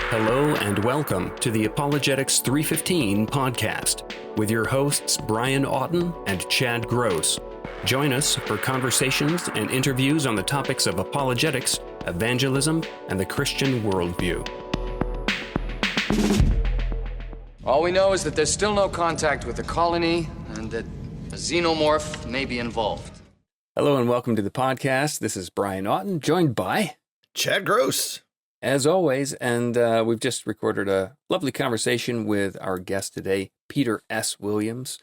Hello and welcome to the Apologetics 315 podcast with your hosts Brian Auten and Chad Gross. Join us for conversations and interviews on the topics of apologetics, evangelism, and the Christian worldview. All we know is that there's still no contact with the colony and that a xenomorph may be involved. Hello and welcome to the podcast. This is Brian Auten, joined by Chad Gross. as always, and we've just recorded a lovely conversation with our guest today, Peter S. Williams.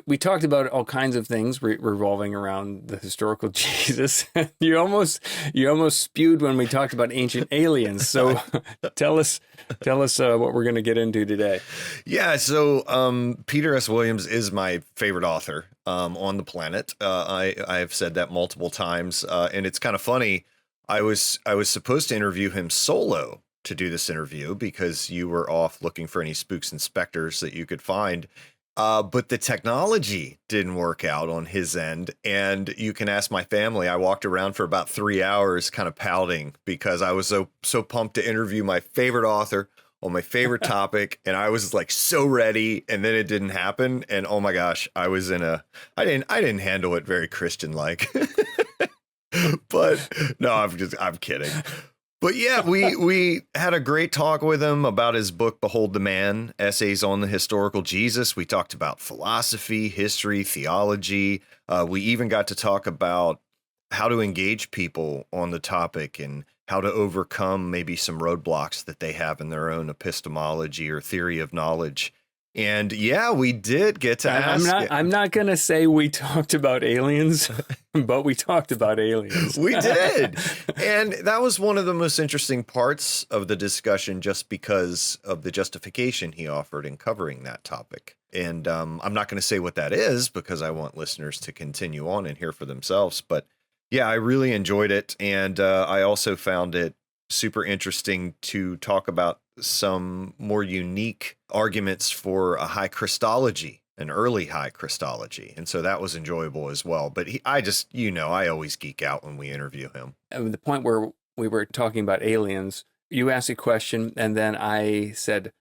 We talked about all kinds of things revolving around the historical Jesus. You almost spewed when we talked about ancient aliens. So tell us what we're going to get into today. Yeah, so Peter S. Williams is my favorite author on the planet. I've said that multiple times, and it's kind of funny. I was supposed to interview him solo to do this interview because you were off looking for any spooks and specters that you could find. But the technology didn't work out on his end. And you can ask my family. I walked around for about 3 hours kind of pouting because I was so pumped to interview my favorite author on my favorite topic. And I was like so ready. And then it didn't happen. And oh my gosh, I didn't handle it very Christian like. But no, I'm kidding. But yeah, we had a great talk with him about his book, Behold the Man, Essays on the Historical Jesus. We talked about philosophy, history, theology. We even got to talk about how to engage people on the topic and how to overcome maybe some roadblocks that they have in their own epistemology or theory of knowledge. And yeah, we did get to ask. I'm not going to say we talked about aliens, but we talked about aliens. We did. And that was one of the most interesting parts of the discussion just because of the justification he offered in covering that topic. And I'm not going to say what that is because I want listeners to continue on and hear for themselves. But yeah, I really enjoyed it. And I also found it super interesting to talk about some more unique arguments for a high Christology, an early high Christology. And so that was enjoyable as well. But I always geek out when we interview him. At the point where we were talking about aliens, you asked a question and then I said,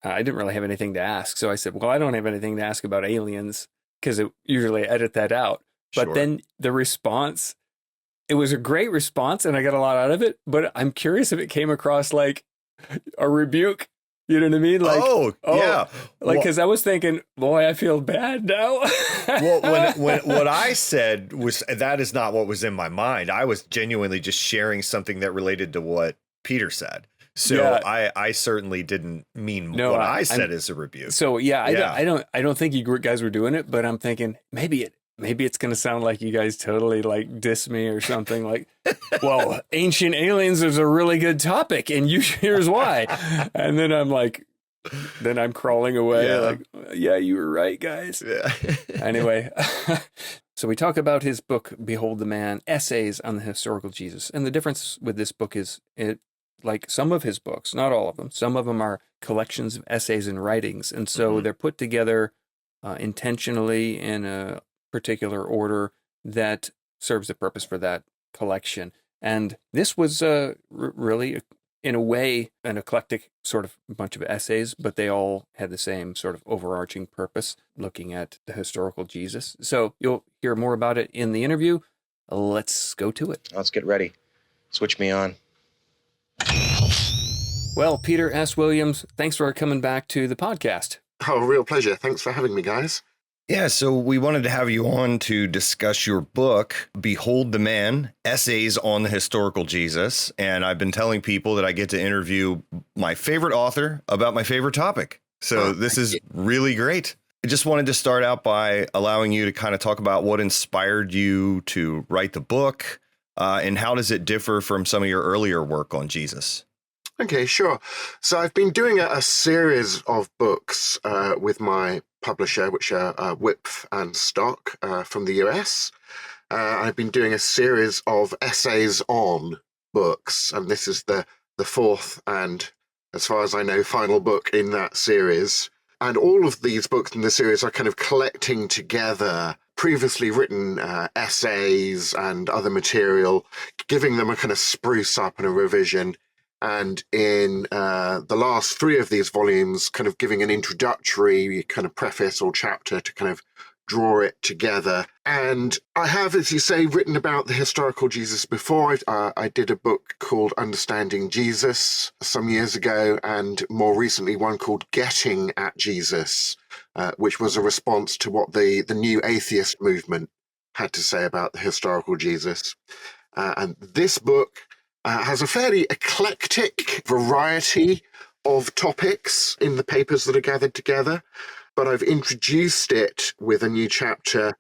I didn't really have anything to ask. So I said, well, I don't have anything to ask about aliens because usually I edit that out. But Sure. Then the response, it was a great response and I got a lot out of it. But I'm curious if it came across like a rebuke. You know what I mean? Like, yeah. Like, because I was thinking, boy, I feel bad now. Well, when what I said was that is not what was in my mind. I was genuinely just sharing something that related to what Peter said. So yeah. I certainly didn't mean what I said as a rebuke. So yeah, I don't think you guys were doing it, but I'm thinking maybe it's going to sound like you guys totally like diss me or something like, well, ancient aliens is a really good topic and here's why. And then I'm crawling away like, yeah, you were right, guys. Yeah. Anyway, so we talk about his book, Behold the Man, Essays on the Historical Jesus. And the difference with this book is like some of his books, not all of them, some of them are collections of essays and writings. And so they're put together intentionally in a particular order that serves the purpose for that collection. And this was really, in a way, an eclectic sort of bunch of essays, but they all had the same sort of overarching purpose, looking at the historical Jesus. So you'll hear more about it in the interview. Let's go to it. Let's get ready. Switch me on. Well, Peter S. Williams, thanks for coming back to the podcast. Oh, real pleasure. Thanks for having me, guys. Yeah, so we wanted to have you on to discuss your book, Behold the Man, Essays on the Historical Jesus. And I've been telling people that I get to interview my favorite author about my favorite topic. So this is really great. I just wanted to start out by allowing you to kind of talk about what inspired you to write the book and how does it differ from some of your earlier work on Jesus? Okay, sure. So I've been doing a series of books with my publisher, which are Wipf and Stock from the US. I've been doing a series of essays on books, and this is the fourth and, as far as I know, final book in that series. And all of these books in the series are kind of collecting together previously written essays and other material, giving them a kind of spruce up and a revision And in the last three of these volumes, kind of giving an introductory kind of preface or chapter to kind of draw it together. And I have, as you say, written about the historical Jesus before. I did a book called Understanding Jesus some years ago, and more recently one called Getting at Jesus, which was a response to what the new atheist movement had to say about the historical Jesus. And this book has a fairly eclectic variety of topics in the papers that are gathered together, but I've introduced it with a new chapter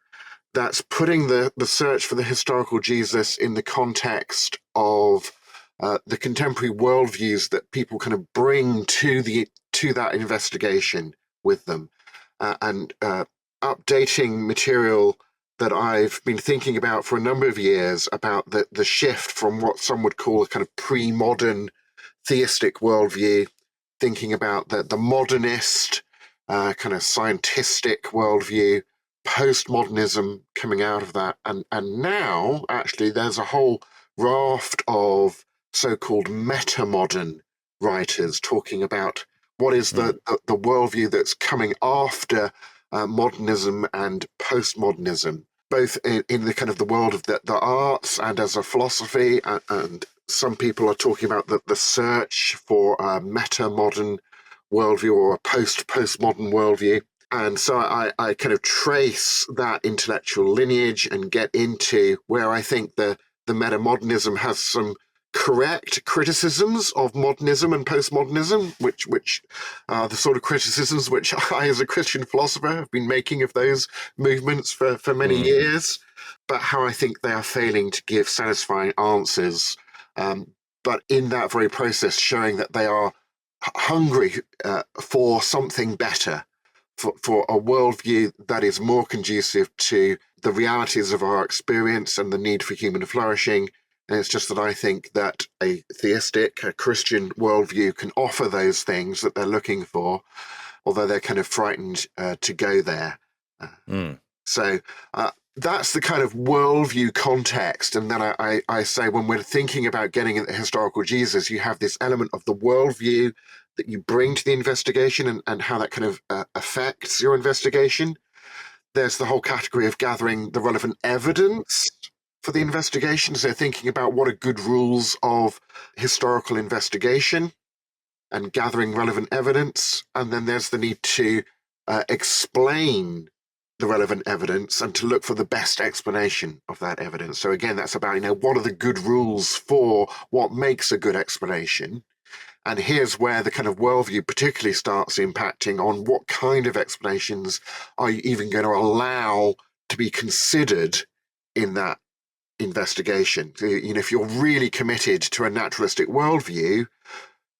that's putting the search for the historical Jesus in the context of the contemporary worldviews that people kind of bring to that investigation with them, and updating material that I've been thinking about for a number of years about the shift from what some would call a kind of pre-modern theistic worldview, thinking about the modernist kind of scientistic worldview, postmodernism coming out of that. And now, actually, there's a whole raft of so-called metamodern writers talking about what is the worldview that's coming after modernism and postmodernism, both in the kind of the world of the arts and as a philosophy. And some people are talking about the search for a metamodern worldview or a postmodern worldview. And so I kind of trace that intellectual lineage and get into where I think the metamodernism has some correct criticisms of modernism and postmodernism, which are the sort of criticisms which I, as a Christian philosopher, have been making of those movements for many years, but how I think they are failing to give satisfying answers. But in that very process, showing that they are hungry for something better, for a worldview that is more conducive to the realities of our experience and the need for human flourishing. And it's just that I think that a theistic, a Christian worldview can offer those things that they're looking for, although they're kind of frightened to go there. So that's the kind of worldview context. And then I say, when we're thinking about getting at the historical Jesus, you have this element of the worldview that you bring to the investigation and how that kind of affects your investigation. There's the whole category of gathering the relevant evidence for the investigation. So thinking about what are good rules of historical investigation and gathering relevant evidence. And then there's the need to explain the relevant evidence and to look for the best explanation of that evidence. So again, that's about, what are the good rules for what makes a good explanation? And here's where the kind of worldview particularly starts impacting on what kind of explanations are you even going to allow to be considered in that investigation. So, if you're really committed to a naturalistic worldview,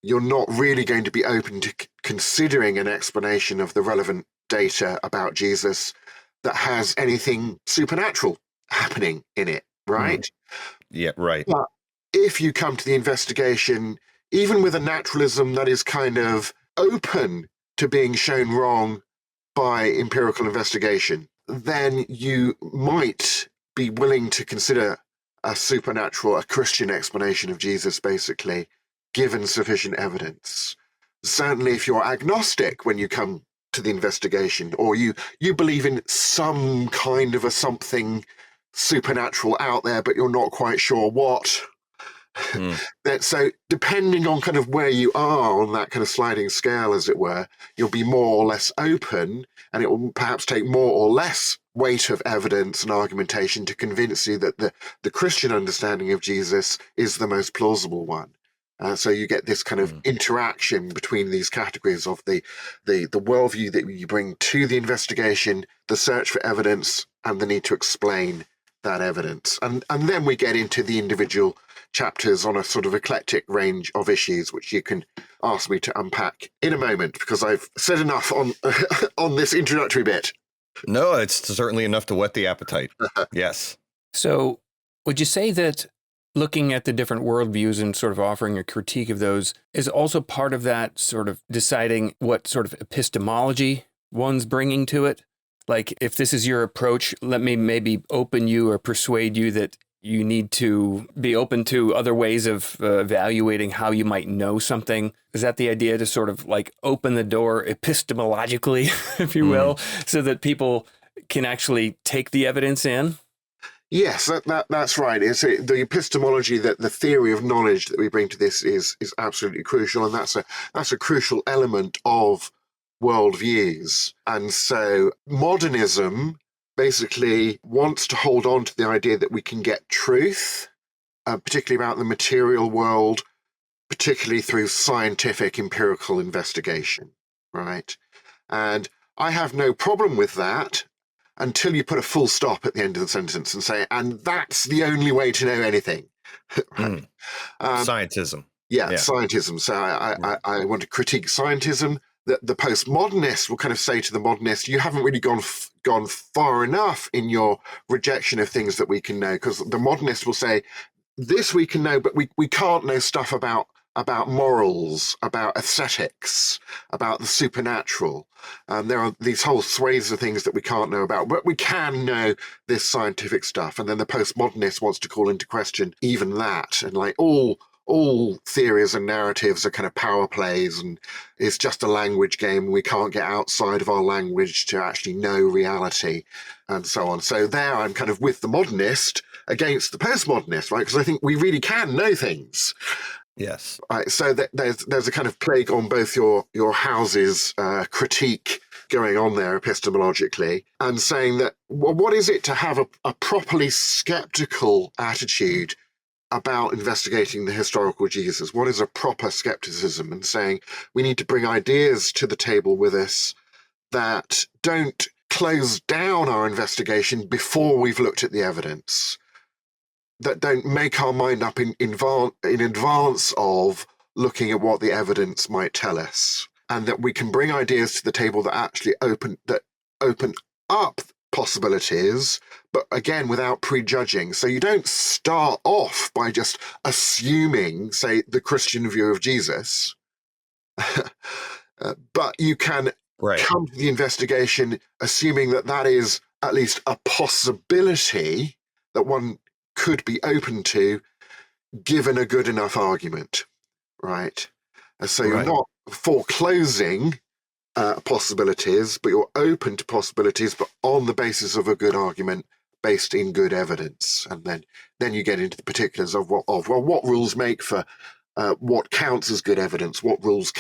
you're not really going to be open to considering an explanation of the relevant data about Jesus that has anything supernatural happening in it, right? Yeah, right. But if you come to the investigation, even with a naturalism that is kind of open to being shown wrong by empirical investigation, then you might be willing to consider a supernatural, a Christian explanation of Jesus, basically, given sufficient evidence. Certainly, if you're agnostic when you come to the investigation, or you believe in some kind of a something supernatural out there, but you're not quite sure what. So depending on kind of where you are on that kind of sliding scale, as it were, you'll be more or less open, and it will perhaps take more or less weight of evidence and argumentation to convince you that the Christian understanding of Jesus is the most plausible one. So you get this kind of interaction between these categories of the worldview that you bring to the investigation, the search for evidence, and the need to explain that evidence. And then we get into the individual chapters on a sort of eclectic range of issues, which you can ask me to unpack in a moment, because I've said enough on on this introductory bit. No, it's certainly enough to whet the appetite. Yes. So would you say that looking at the different worldviews and sort of offering a critique of those is also part of that sort of deciding what sort of epistemology one's bringing to it? Like, if this is your approach, let me maybe open you or persuade you that you need to be open to other ways of evaluating how you might know something. Is that the idea, to sort of like open the door epistemologically, if you will, so that people can actually take the evidence in? Yes, that's right. The epistemology, that the theory of knowledge that we bring to this is absolutely crucial, and that's a crucial element of worldviews. And so modernism basically wants to hold on to the idea that we can get truth, particularly about the material world, particularly through scientific empirical investigation, right? And I have no problem with that until you put a full stop at the end of the sentence and say, and that's the only way to know anything. Right? Scientism. Yeah, scientism. So I want to critique scientism. The postmodernists will kind of say to the modernists, you haven't really gone far enough in your rejection of things that we can know, because the modernists will say, this we can know, but we can't know stuff about morals, about aesthetics, about the supernatural. There are these whole swathes of things that we can't know about, but we can know this scientific stuff. And then the postmodernist wants to call into question even that, and like all theories and narratives are kind of power plays, and it's just a language game. We can't get outside of our language to actually know reality, and so on. So there I'm kind of with the modernist against the postmodernist, right? Because I think we really can know things. Yes. Right. So there's a kind of plague on both your houses critique going on there epistemologically, and saying that, well, what is it to have a properly skeptical attitude about investigating the historical Jesus? What is a proper skepticism? And saying we need to bring ideas to the table with us that don't close down our investigation before we've looked at the evidence, that don't make our mind up in advance of looking at what the evidence might tell us, and that we can bring ideas to the table that actually open up possibilities, but again, without prejudging. So you don't start off by just assuming, say, the Christian view of Jesus, but you can come to the investigation assuming that is at least a possibility that one could be open to, given a good enough argument, right? And so you're not foreclosing possibilities, but you're open to possibilities, but on the basis of a good argument based in good evidence. And then you get into the particulars of what rules make for what counts as good evidence, what rules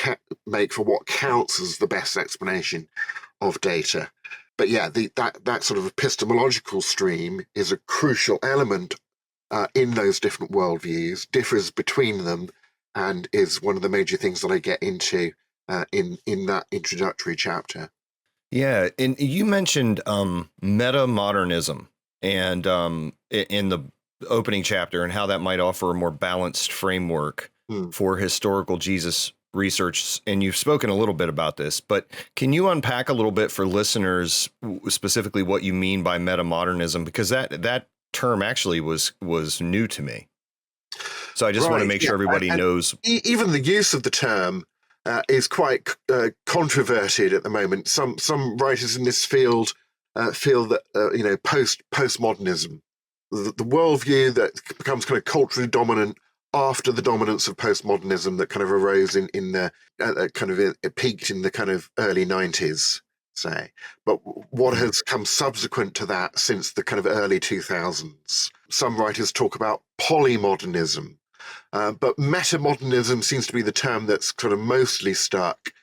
make for what counts as the best explanation of data. But yeah, that sort of epistemological stream is a crucial element in those different worldviews, differs between them, and is one of the major things that I get into in that introductory chapter. Yeah, and you mentioned metamodernism and in the opening chapter, and how that might offer a more balanced framework for historical Jesus research. And you've spoken a little bit about this, but can you unpack a little bit for listeners specifically what you mean by metamodernism? Because that term actually was new to me. So I just want to make sure everybody knows. Even the use of the term is quite controverted at the moment. Some writers in this field feel that postmodernism, the worldview that becomes kind of culturally dominant after the dominance of postmodernism that kind of arose in the it peaked in the kind of early 90s, say. But what has come subsequent to that since the kind of early 2000s? Some writers talk about polymodernism, but metamodernism seems to be the term that's kind of mostly stuck.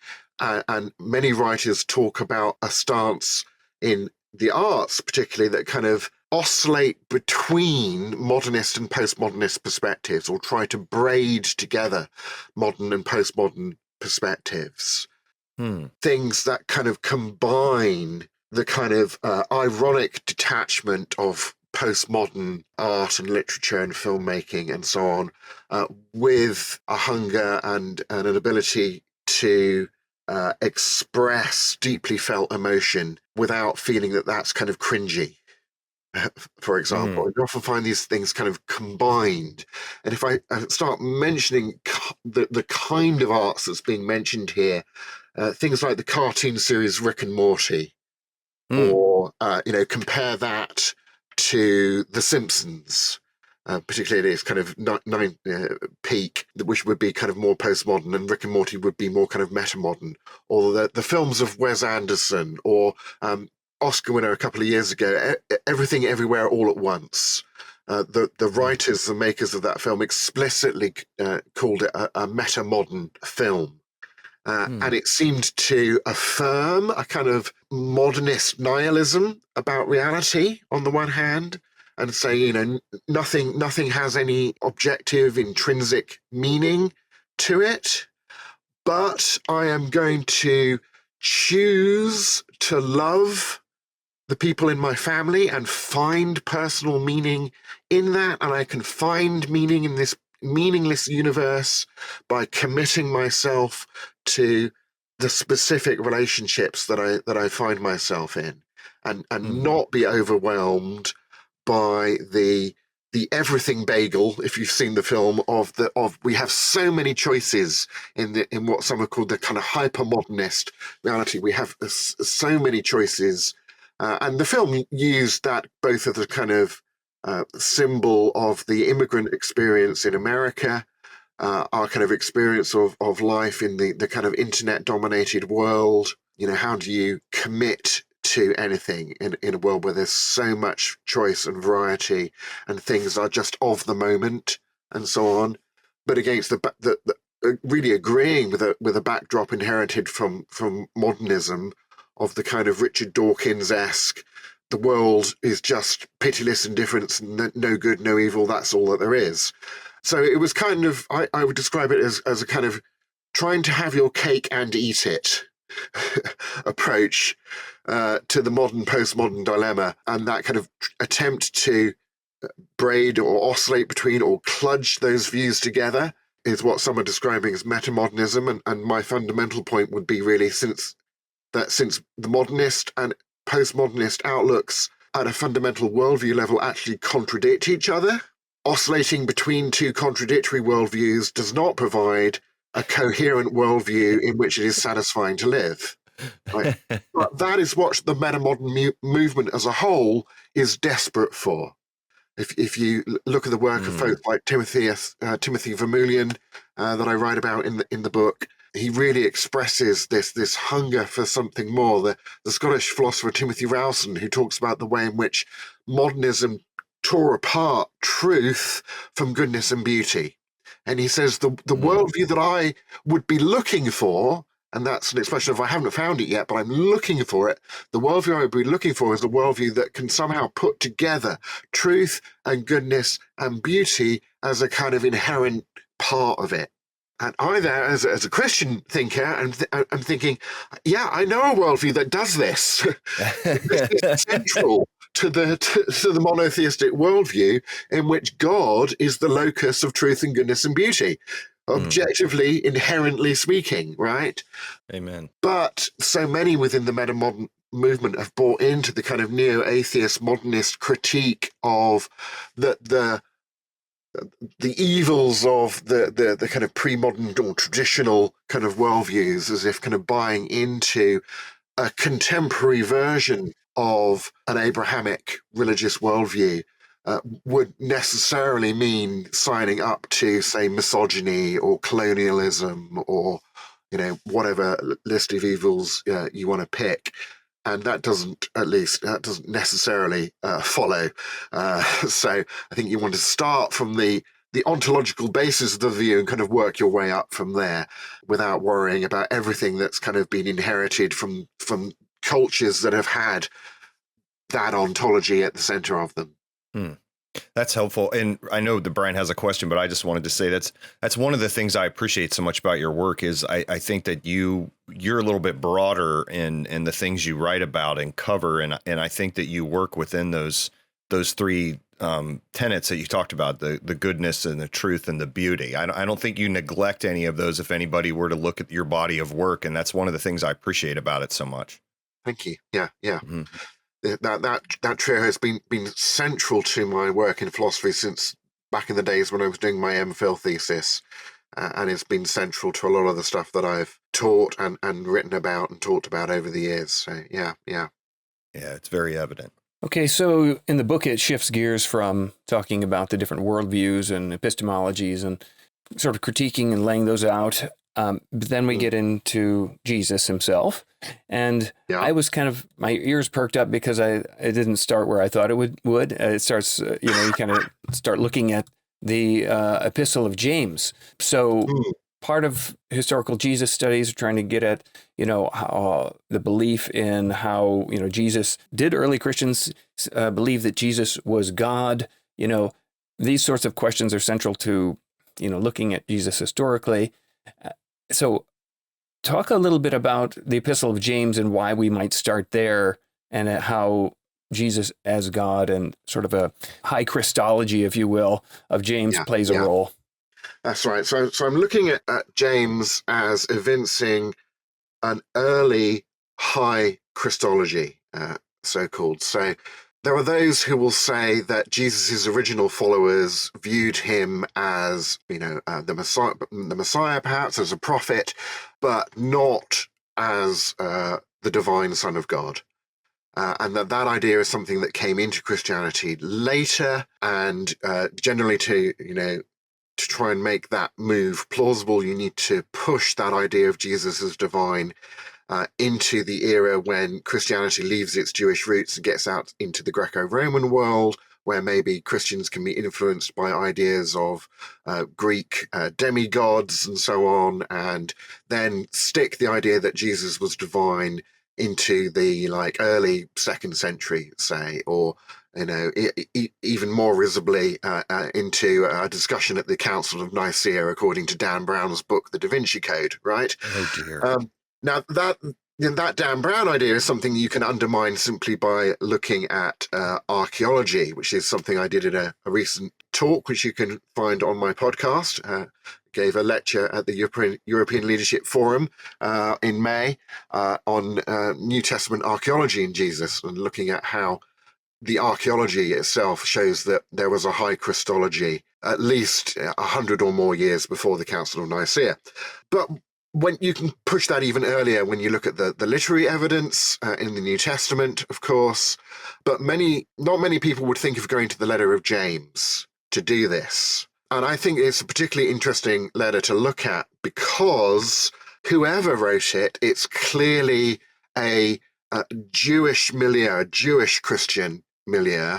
And many writers talk about a stance in the arts, particularly, that kind of oscillate between modernist and postmodernist perspectives, or try to braid together modern and postmodern perspectives. Things that kind of combine the kind of ironic detachment of postmodern art and literature and filmmaking and so on, with a hunger and an ability to express deeply felt emotion without feeling that that's kind of cringy. For example, you often find these things kind of combined. And if I start mentioning the kind of arts that's being mentioned here, things like the cartoon series Rick and Morty, or compare that to The Simpsons, particularly its kind of peak, which would be kind of more postmodern, and Rick and Morty would be more kind of metamodern, or the films of Wes Anderson, or Oscar winner a couple of years ago, Everything Everywhere All at Once. The writers, the makers of that film, explicitly called it a metamodern film. And it seemed to affirm a kind of modernist nihilism about reality on the one hand, and say, nothing has any objective, intrinsic meaning to it, but I am going to choose to love the people in my family and find personal meaning in that, and I can find meaning in this meaningless universe by committing myself to the specific relationships that I find myself in, and not be overwhelmed by the everything bagel, if you've seen the film, of we have so many choices in what some have called the kind of hyper-modernist reality. We have so many choices, and the film used that both as a kind of symbol of the immigrant experience in America, our kind of experience of life in the kind of internet-dominated world. How do you commit to anything in a world where there's so much choice and variety, and things are just of the moment and so on, but against the really agreeing with a backdrop inherited from modernism, of the kind of Richard Dawkins-esque, the world is just pitiless indifference, no good, no evil, that's all that there is. So it was kind of, I would describe it as a kind of trying to have your cake and eat it approach to the modern postmodern dilemma, and that kind of attempt to braid or oscillate between or kludge those views together is what some are describing as metamodernism. And my fundamental point would be really, since the modernist and postmodernist outlooks at a fundamental worldview level actually contradict each other, oscillating between two contradictory worldviews does not provide a coherent worldview in which it is satisfying to live. Right? But that is what the metamodern movement as a whole is desperate for. If you look at the work of folks like Timothy Vermeulen that I write about in the book, he really expresses this hunger for something more. The Scottish philosopher Timothy Rowson, who talks about the way in which modernism tore apart truth from goodness and beauty. And he says the worldview that I would be looking for, and that's an expression of I haven't found it yet, but I'm looking for it. The worldview I would be looking for is a worldview that can somehow put together truth and goodness and beauty as a kind of inherent part of it. And I there, as a Christian thinker, I'm thinking, yeah, I know a worldview that does this. This is central to the monotheistic worldview, in which God is the locus of truth and goodness and beauty, objectively, inherently speaking, right? Amen. But so many within the metamodern movement have bought into the kind of neo-atheist modernist critique of the evils of the kind of pre-modern or traditional kind of worldviews, as if kind of buying into a contemporary version of an Abrahamic religious worldview would necessarily mean signing up to, say, misogyny or colonialism or, whatever list of evils you want to pick. And that doesn't necessarily follow. So I think you want to start from the ontological basis of the view and kind of work your way up from there, without worrying about everything that's kind of been inherited from cultures that have had that ontology at the center of them. That's helpful. And I know that Brian has a question, but I just wanted to say that's one of the things I appreciate so much about your work is I think that you're a little bit broader in the things you write about and cover. And I think that you work within those three tenets that you talked about, the goodness and the truth and the beauty. I don't think you neglect any of those if anybody were to look at your body of work. And that's one of the things I appreciate about it so much. Thank you. Yeah. Mm-hmm. That trio has been central to my work in philosophy since back in the days when I was doing my MPhil thesis, and it's been central to a lot of the stuff that I've taught and written about and talked about over the years. So yeah, it's very evident. Okay, so in the book, it shifts gears from talking about the different worldviews and epistemologies and sort of critiquing and laying those out. But then we get into Jesus himself. And Yeah. I was my ears perked up because it didn't start where I thought it would. It starts, you kind of start looking at the Epistle of James. So part of historical Jesus studies are trying to get at, how the belief in how, Jesus, did early Christians believe that Jesus was God? These sorts of questions are central to, looking at Jesus historically. So talk a little bit about the Epistle of James and why we might start there, and how Jesus as God and sort of a high Christology, if you will, of James plays a role. That's right. So I'm looking at James as evincing an early high Christology, so-called. So there are those who will say that Jesus' original followers viewed him as, the Messiah, perhaps as a prophet, but not as the divine Son of God. And that idea is something that came into Christianity later, and generally to try and make that move plausible, you need to push that idea of Jesus as divine into the era when Christianity leaves its Jewish roots and gets out into the Greco-Roman world, where maybe Christians can be influenced by ideas of Greek demigods and so on, and then stick the idea that Jesus was divine into the early 2nd century, say, or even more visibly into a discussion at the Council of Nicaea, according to Dan Brown's book, The Da Vinci Code, right? Oh, dear. Now, that Dan Brown idea is something you can undermine simply by looking at archaeology, which is something I did in a recent talk, which you can find on my podcast. Gave a lecture at the European Leadership Forum in May on New Testament archaeology in Jesus, and looking at how the archaeology itself shows that there was a high Christology at least 100 or more years before the Council of Nicaea. But when you can push that even earlier when you look at the literary evidence in the New Testament, of course, but not many people would think of going to the letter of James to do this. And I think it's a particularly interesting letter to look at because whoever wrote it, it's clearly a Jewish milieu, a Jewish Christian milieu,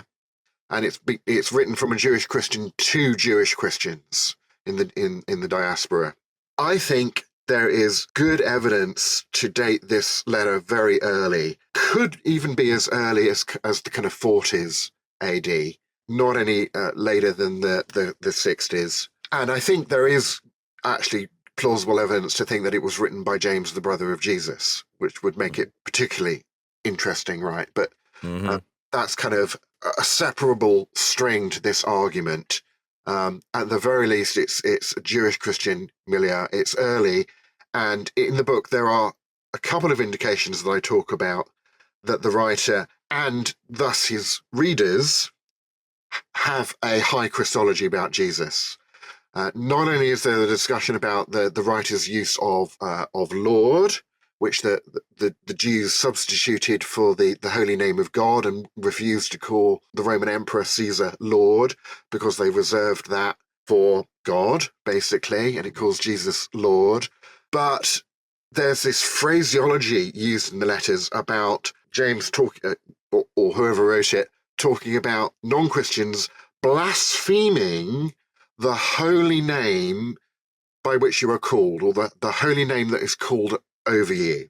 and it's written from a Jewish Christian to Jewish Christians in the diaspora. I think there is good evidence to date this letter very early. Could even be as early as the kind of 40s AD, not any later than the 60s. And I think there is actually plausible evidence to think that it was written by James, the brother of Jesus, which would make it particularly interesting, right? But that's kind of a separable string to this argument. At the very least, it's a Jewish Christian milieu. It's early, and in the book there are a couple of indications that I talk about that the writer and thus his readers have a high Christology about Jesus. Not only is there a discussion about the writer's use of Lord, which the Jews substituted for the holy name of God and refused to call the Roman Emperor Caesar Lord because they reserved that for God, basically, and it calls Jesus Lord. But there's this phraseology used in the letters about James talking, or whoever wrote it, talking about non-Christians blaspheming the holy name by which you are called, or the holy name that is called over you.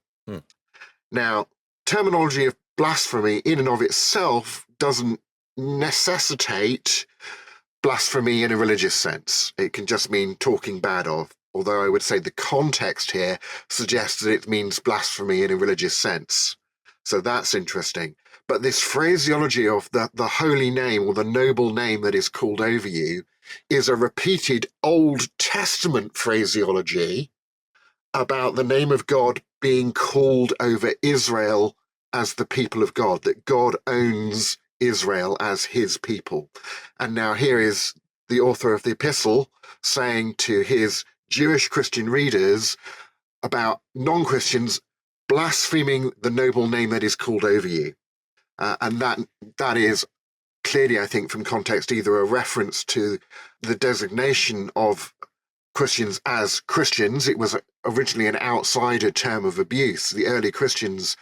Now, terminology of blasphemy in and of itself doesn't necessitate blasphemy in a religious sense. It can just mean talking bad of, although I would say the context here suggests that it means blasphemy in a religious sense. So that's interesting. But this phraseology of the holy name or the noble name that is called over you is a repeated Old Testament phraseology about the name of God being called over Israel as the people of God, that God owns Israel as his people. And now here is the author of the epistle saying to his Jewish Christian readers about non-Christians blaspheming the noble name that is called over you. And that is clearly, I think, from context, either a reference to the designation of Christians as Christians. It was originally an outsider term of abuse. The early Christians,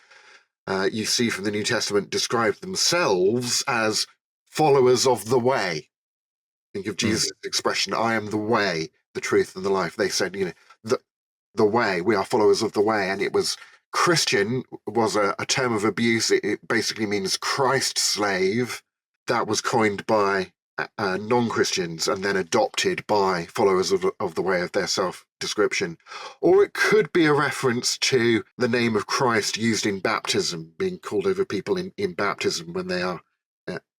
you see from the New Testament, describe themselves as followers of the way. Think of Jesus' expression, I am the way, the truth, and the life. They said, the way, we are followers of the way. And it was Christian was a term of abuse. It basically means Christ slave. That was coined by non-Christians and then adopted by followers of the way of their self-description. Or it could be a reference to the name of Christ used in baptism, being called over people in baptism when they are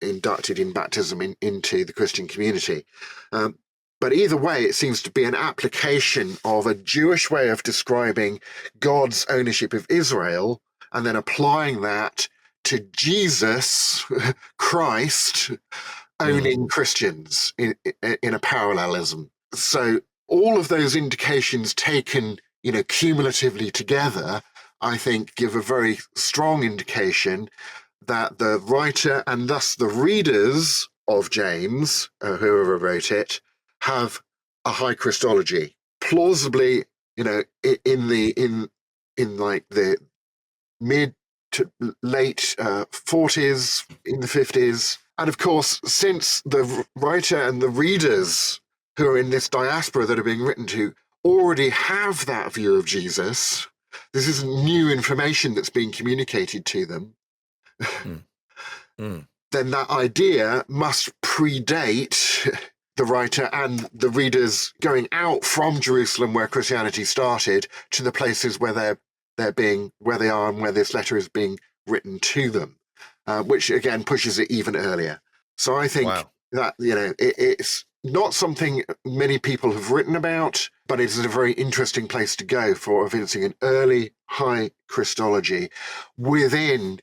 inducted in baptism into the Christian community. But either way, it seems to be an application of a Jewish way of describing God's ownership of Israel and then applying that to Jesus, Christ, owning Christians in a parallelism. So all of those indications taken, cumulatively together, I think give a very strong indication that the writer and thus the readers of James, whoever wrote it, have a high Christology. Plausibly, in like the mid to late 40s, in the 50s. And of course, since the writer and the readers who are in this diaspora that are being written to already have that view of Jesus, this isn't new information that's being communicated to them, then that idea must predate the writer and the readers going out from Jerusalem, where Christianity started, to the places where where they are and where this letter is being written to them, which again pushes it even earlier. So I think that it's not something many people have written about, but it's a very interesting place to go for evincing an early high Christology within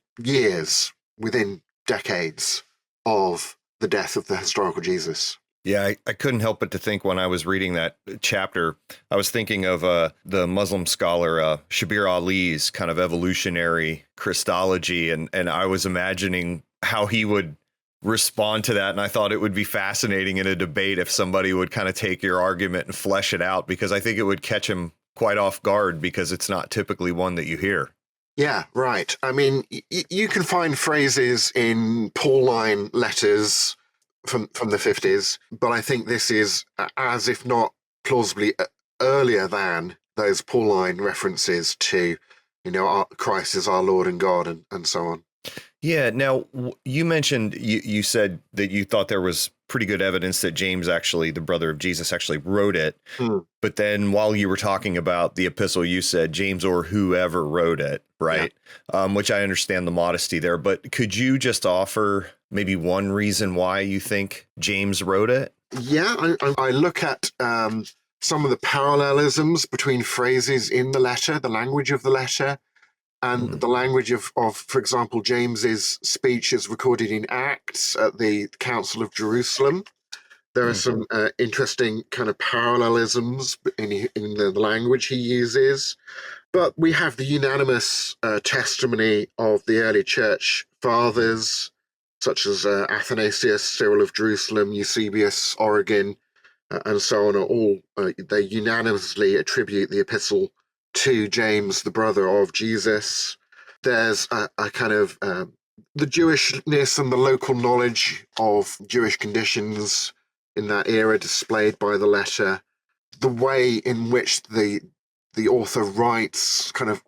decades of the death of the historical Jesus. Yeah, I couldn't help but to think when I was reading that chapter, I was thinking of the Muslim scholar Shabir Ali's kind of evolutionary Christology, and I was imagining how he would respond to that. And I thought it would be fascinating in a debate if somebody would kind of take your argument and flesh it out, because I think it would catch him quite off guard, because it's not typically one that you hear. Yeah, right. I mean, you can find phrases in Pauline letters from the 50s, but I think this is as if not plausibly earlier than those Pauline references to, Christ is our Lord and God and so on. Yeah. Now, you mentioned, you said that you thought there was pretty good evidence that James, actually, the brother of Jesus, actually wrote it. But then while you were talking about the epistle, you said James or whoever wrote it, right? Yeah. Which I understand the modesty there. But could you just offer maybe one reason why you think James wrote it? Yeah, I look at some of the parallelisms between phrases in the letter, the language of the letter, and the language of, for example, James's speech is recorded in Acts at the Council of Jerusalem. There are some interesting kind of parallelisms in the language he uses. But we have the unanimous testimony of the early church fathers, such as Athanasius, Cyril of Jerusalem, Eusebius, Origen, and so on. Are all they unanimously attribute the epistle to James, the brother of Jesus. There's a kind of the Jewishness and the local knowledge of Jewish conditions in that era displayed by the letter. The way in which the author writes kind of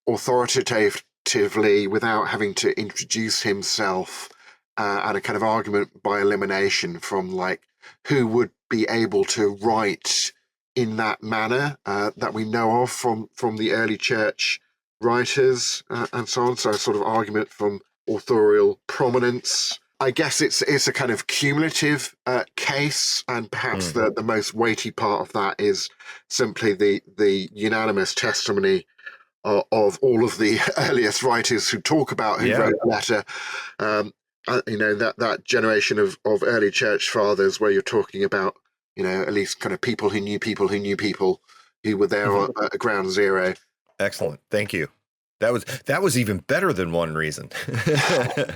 authoritatively without having to introduce himself, and a kind of argument by elimination from like who would be able to write in that manner that we know of from the early church writers and so on. So a sort of argument from authorial prominence. I guess it's a kind of cumulative case, and perhaps the most weighty part of that is simply the unanimous testimony of all of the earliest writers who talk about who wrote the letter. That generation of early church fathers, where you're talking about, at least kind of people who knew people who knew people who were there at ground zero. Excellent. Thank you. That was even better than one reason. Yeah.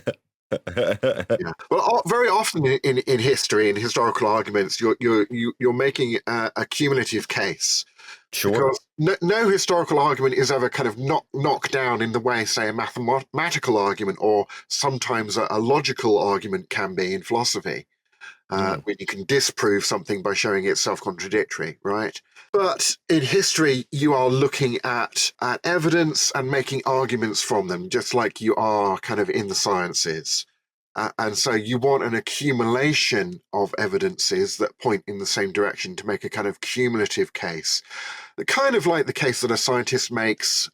Well, very often in history, in historical arguments, you're making a cumulative case. Sure. Because no historical argument is ever kind of knocked down in the way, say, a mathematical argument or sometimes a logical argument can be in philosophy. When you can disprove something by showing it's self-contradictory, right? But in history, you are looking at evidence and making arguments from them, just like you are kind of in the sciences. And so you want an accumulation of evidences that point in the same direction to make a kind of cumulative case. Kind of like the case that a scientist makes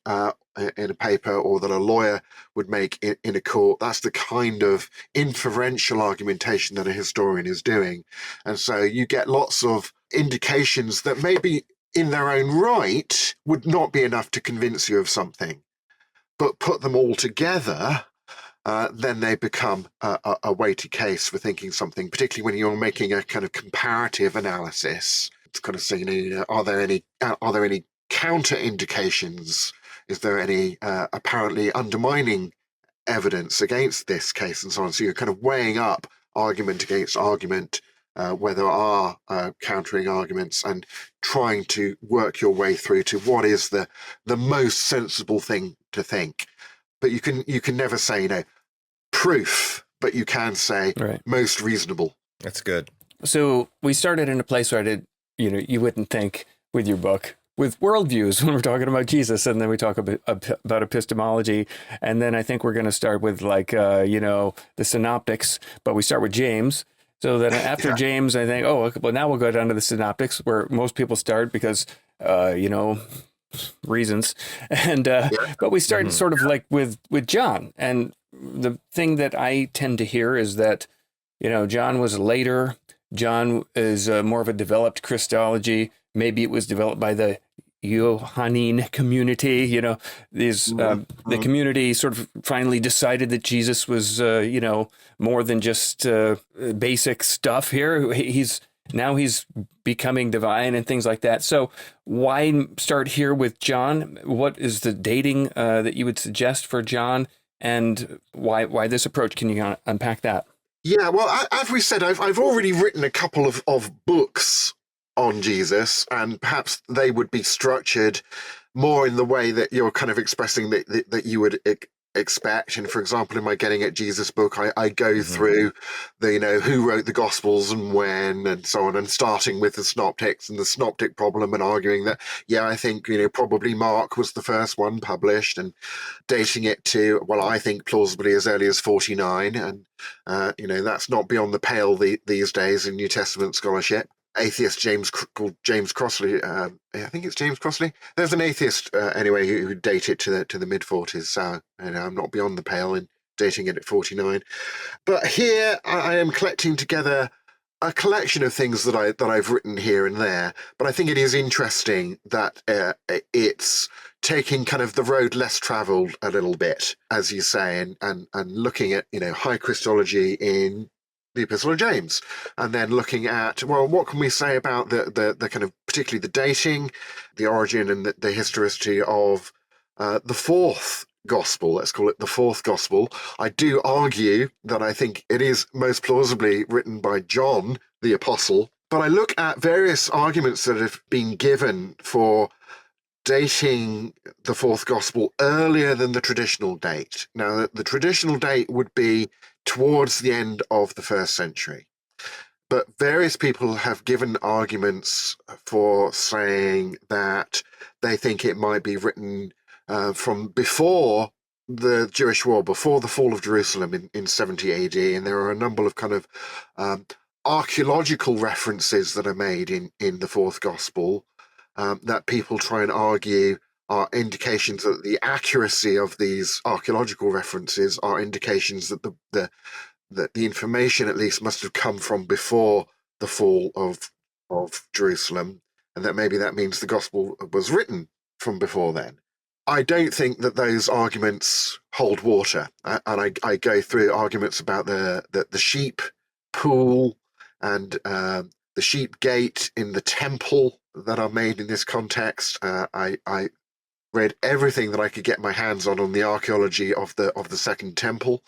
in a paper or that a lawyer would make in a court. That's the kind of inferential argumentation that a historian is doing. And so you get lots of indications that maybe in their own right would not be enough to convince you of something. But put them all together, then they become a weighty case for thinking something, particularly when you're making a kind of comparative analysis. It's kind of saying, are there any counter indications? Is there any apparently undermining evidence against this case, and so on? So you're kind of weighing up argument against argument, where there are countering arguments, and trying to work your way through to what is the most sensible thing to think. But you can never say, proof, but you can say most reasonable. That's good. So we started in a place where you wouldn't think with your book, with worldviews when we're talking about Jesus, and then we talk about epistemology, and then I think we're going to start with the synoptics, but we start with James. So then after James, I think, well, now we'll go down to the synoptics, where most people start because reasons, and but we started sort of like with John, and the thing that I tend to hear is that John was later. John is more of a developed Christology. Maybe it was developed by the Johannine community. The community sort of finally decided that Jesus was more than just basic stuff here. He's becoming divine and things like that. So why start here with John? What is the dating that you would suggest for John, and why this approach? Can you unpack that? Yeah, well, as we said, I've already written a couple of books on Jesus, and perhaps they would be structured more in the way that you're kind of expressing that you would expect. And for example, in my Getting at Jesus book, I go through the who wrote the Gospels and when and so on, and starting with the synoptics and the synoptic problem, and arguing that I think probably Mark was the first one published, and dating it to, well, I think plausibly as early as 49, and that's not beyond the pale these days in New Testament scholarship. Atheist called James Crossley, I think it's James Crossley. There's an atheist anyway who date it to the mid-40s. So I'm not beyond the pale in dating it at 49. But here I am collecting together a collection of things that I've written here and there. But I think it is interesting that it's taking kind of the road less traveled a little bit, as you say, and looking at high Christology in the Epistle of James, and then looking at, well, what can we say about the kind of particularly the dating, the origin, and the historicity of the fourth gospel. Let's call it the fourth gospel. I do argue that I think it is most plausibly written by John the Apostle, but I look at various arguments that have been given for dating the fourth gospel earlier than the traditional date. Now, the traditional date would be towards the end of the first century. But various people have given arguments for saying that they think it might be written from before the Jewish War, before the fall of Jerusalem in 70 AD. And there are a number of kind of archaeological references that are made in the fourth gospel that people try and argue are indications that the accuracy of these archaeological references are indications that the information at least must have come from before the fall of Jerusalem, and that maybe that means the gospel was written from before then. I don't think that those arguments hold water, and I go through arguments about the sheep pool and the sheep gate in the temple that are made in this context. I read everything that I could get my hands on the archaeology of the Second Temple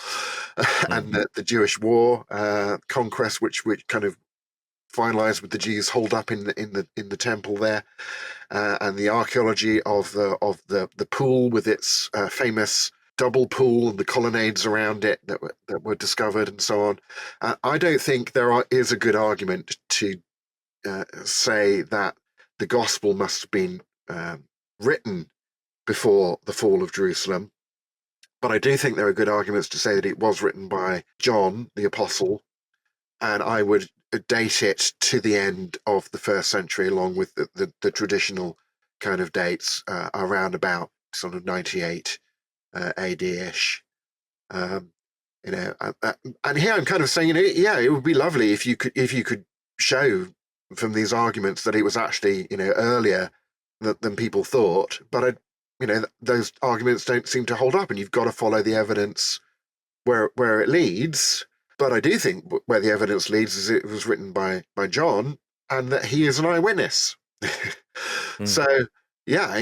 and the Jewish War conquest, which kind of finalized with the Jews holed up in the temple there, and the archaeology of the pool with its famous double pool and the colonnades around it that were discovered and so on. I don't think is a good argument to say that the gospel must have been written before the fall of Jerusalem, but I do think there are good arguments to say that it was written by John the Apostle, and I would date it to the end of the 1st century, along with the traditional kind of dates around about sort of 98 AD-ish. And here I'm kind of saying, it would be lovely if you could show from these arguments that it was actually, earlier than people thought. But those arguments don't seem to hold up, and you've got to follow the evidence where it leads. But I do think where the evidence leads is it was written by John, and that he is an eyewitness. So, yeah,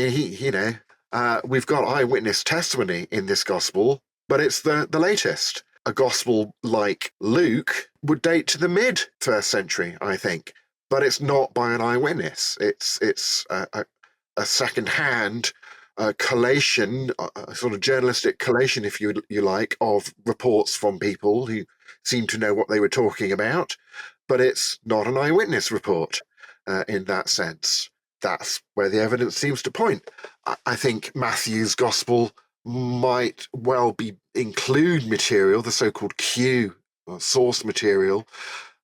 we've got eyewitness testimony in this gospel, but it's the latest. A gospel like Luke would date to the mid-1st century, I think, but it's not by an eyewitness. It's a second-hand collation, a sort of journalistic collation, if you like, of reports from people who seem to know what they were talking about, but it's not an eyewitness report in that sense. That's where the evidence seems to point. I think Matthew's gospel might well include material, the so-called Q, or source material,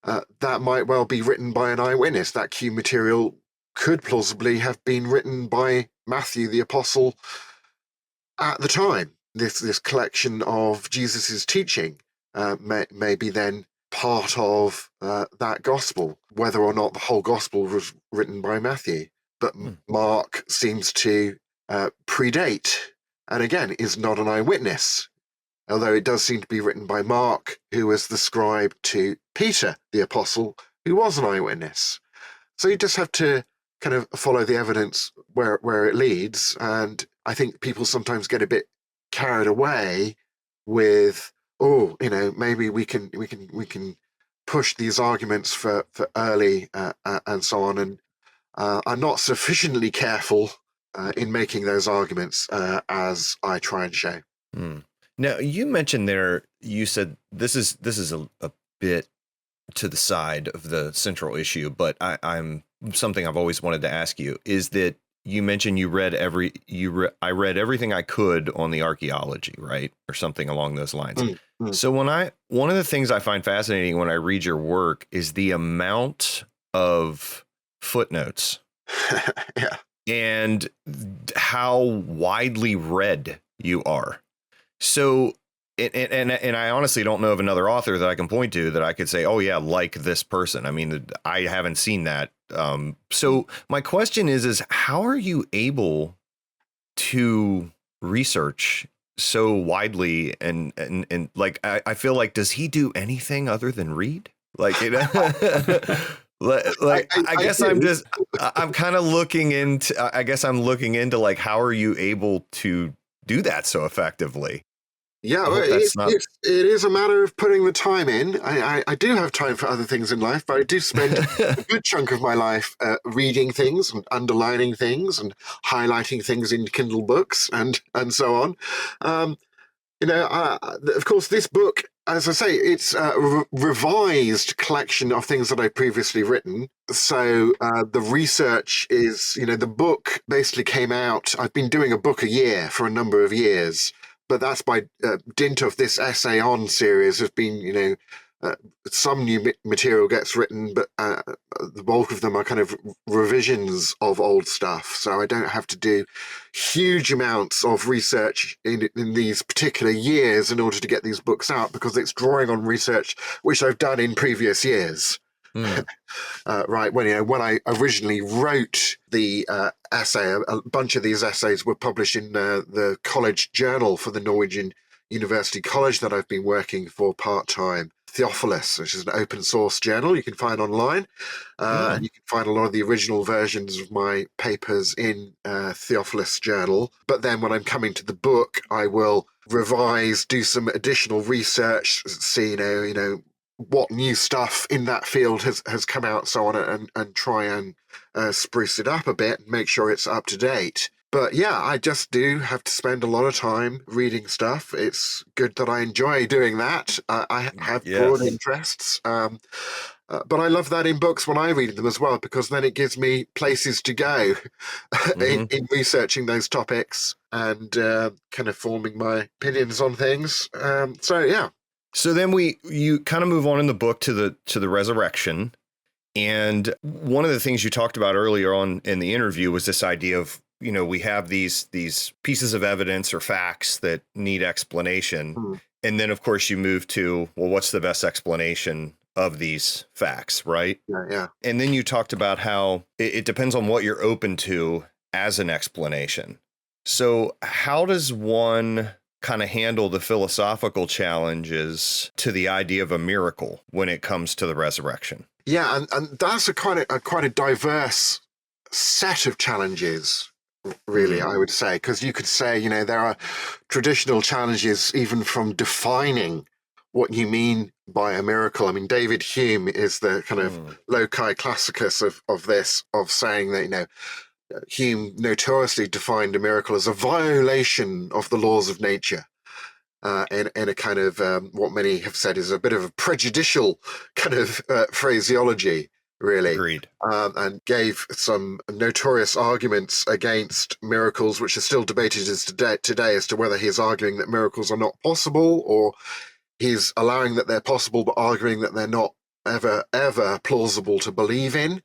that might well be written by an eyewitness. That Q material could plausibly have been written by Matthew the Apostle at the time. This collection of Jesus's teaching may be then part of that gospel, whether or not the whole gospel was written by Matthew. But Mark seems to predate, and again, is not an eyewitness, although it does seem to be written by Mark, who was the scribe to Peter the Apostle, who was an eyewitness. So you just have to kind of follow the evidence where it leads, and I think people sometimes get a bit carried away with, maybe we can push these arguments for early and so on, and are not sufficiently careful in making those arguments as I try and show. Now, you mentioned there, you said this is a bit to the side of the central issue, but I'm something I've always wanted to ask you is that you mentioned I read everything I could on the archaeology, right? Or something along those lines. So one of the things I find fascinating when I read your work is the amount of footnotes Yeah. and how widely read you are. So, and I honestly don't know of another author that I can point to that I could say, oh yeah, like this person. I mean, I haven't seen that. So my question is how are you able to research so widely and like, I feel like, does he do anything other than read? Like, I guess I'm kind of looking into like, how are you able to do that so effectively? Yeah, it is a matter of putting the time in. I do have time for other things in life, but I do spend a good chunk of my life reading things and underlining things and highlighting things in Kindle books and so on. Of course, this book, as I say, it's a revised collection of things that I've previously written. So the research is, the book basically came out. I've been doing a book a year for a number of years. But that's by dint of this essay on series. Has been, some new material gets written, but the bulk of them are kind of revisions of old stuff. So I don't have to do huge amounts of research in these particular years in order to get these books out, because it's drawing on research which I've done in previous years. Right, when I originally wrote the essay, a bunch of these essays were published in the college journal for the Norwegian University College that I've been working for part-time Theophilus, which is an open source journal you can find online. And you can find a lot of the original versions of my papers in Theophilus journal. But then when I'm coming to the book, I will revise, do some additional research, see, you know, what new stuff in that field has come out, so on, and try and spruce it up a bit and make sure it's up to date. But yeah, I just do have to spend a lot of time reading stuff. It's good that I enjoy doing that. I have broad interests. But I love that in books when I read them as well, because then it gives me places to go in researching those topics and kind of forming my opinions on things. So yeah. So then you kind of move on in the book to the resurrection. And one of the things you talked about earlier on in the interview was this idea of, you know, we have these pieces of evidence or facts that need explanation. And then, of course, you move to, well, what's the best explanation of these facts, right? Yeah. And then you talked about how it depends on what you're open to as an explanation. So how does one kind of handle the philosophical challenges to the idea of a miracle when it comes to the resurrection? Yeah, and that's quite a diverse set of challenges, really, I would say, because you could say, you know, there are traditional challenges even from defining what you mean by a miracle. I mean, David Hume is the kind of loci classicus of this, of saying that, you know, Hume notoriously defined a miracle as a violation of the laws of nature. In a kind of what many have said is a bit of a prejudicial kind of phraseology, really. Agreed. And gave some notorious arguments against miracles, which are still debated today as to whether he's arguing that miracles are not possible, or he's allowing that they're possible but arguing that they're not ever plausible to believe in.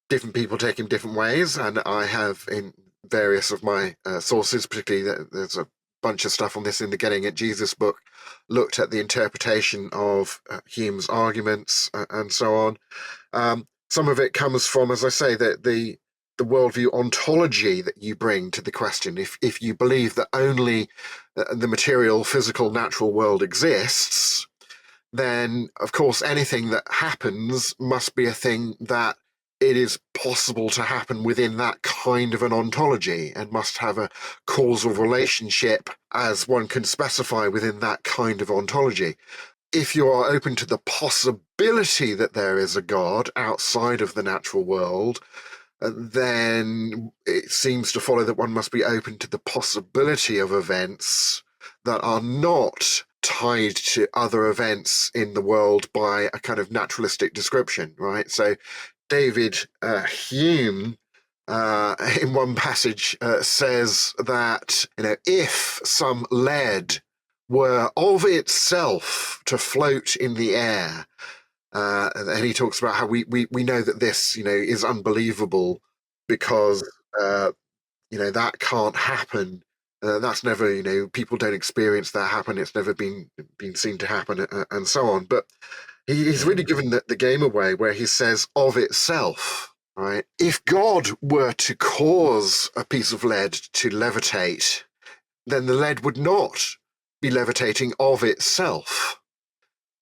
Different people take him different ways, and I have in various of my sources, particularly there's a bunch of stuff on this in the Getting at Jesus book, looked at the interpretation of Hume's arguments and so on. Some of it comes from, as I say, the worldview ontology that you bring to the question. If you believe that only the material, physical, natural world exists, then of course anything that happens must be a thing that it is possible to happen within that kind of an ontology, and must have a causal relationship as one can specify within that kind of ontology. If you are open to the possibility that there is a God outside of the natural world, then it seems to follow that one must be open to the possibility of events that are not tied to other events in the world by a kind of naturalistic description, right? So David Hume, in one passage, says that, you know, if some lead were of itself to float in the air, and he talks about how we know that this, you know, is unbelievable because, you know, that can't happen. That's never, you know, people don't experience that happen. It's never been seen to happen, and so on. But he's really given the game away where he says of itself, right? If God were to cause a piece of lead to levitate, then the lead would not be levitating of itself.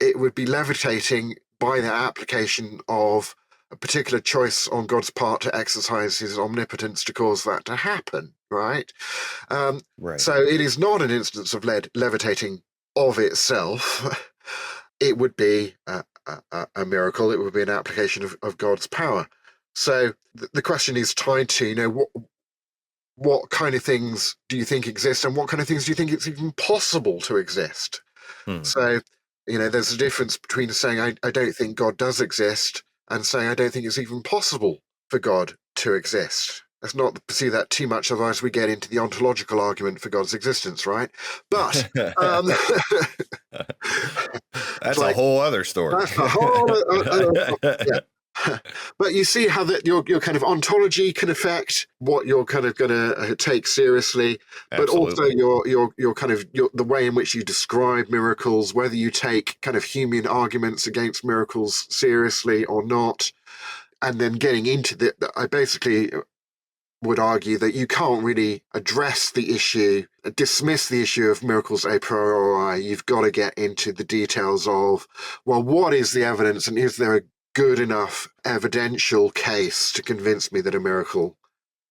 It would be levitating by the application of a particular choice on God's part to exercise his omnipotence to cause that to happen, right? Right. So it is not an instance of lead levitating of itself. It would be a miracle. It would be an application of God's power. So the question is tied to, you know, what kind of things do you think exist, and what kind of things do you think it's even possible to exist? So, you know, there's a difference between saying I don't think God does exist and saying I don't think it's even possible for God to exist. Let's not pursue that too much, otherwise we get into the ontological argument for God's existence, right? But that's like, a whole other story. That's a whole other, yeah. But you see how that your kind of ontology can affect what you're kind of going to take seriously, but Absolutely. also your kind of the way in which you describe miracles, whether you take kind of Humean arguments against miracles seriously or not, and then getting into I basically would argue that you can't really address the issue, dismiss the issue of miracles a priori. You've got to get into the details of, well, what is the evidence, and is there a good enough evidential case to convince me that a miracle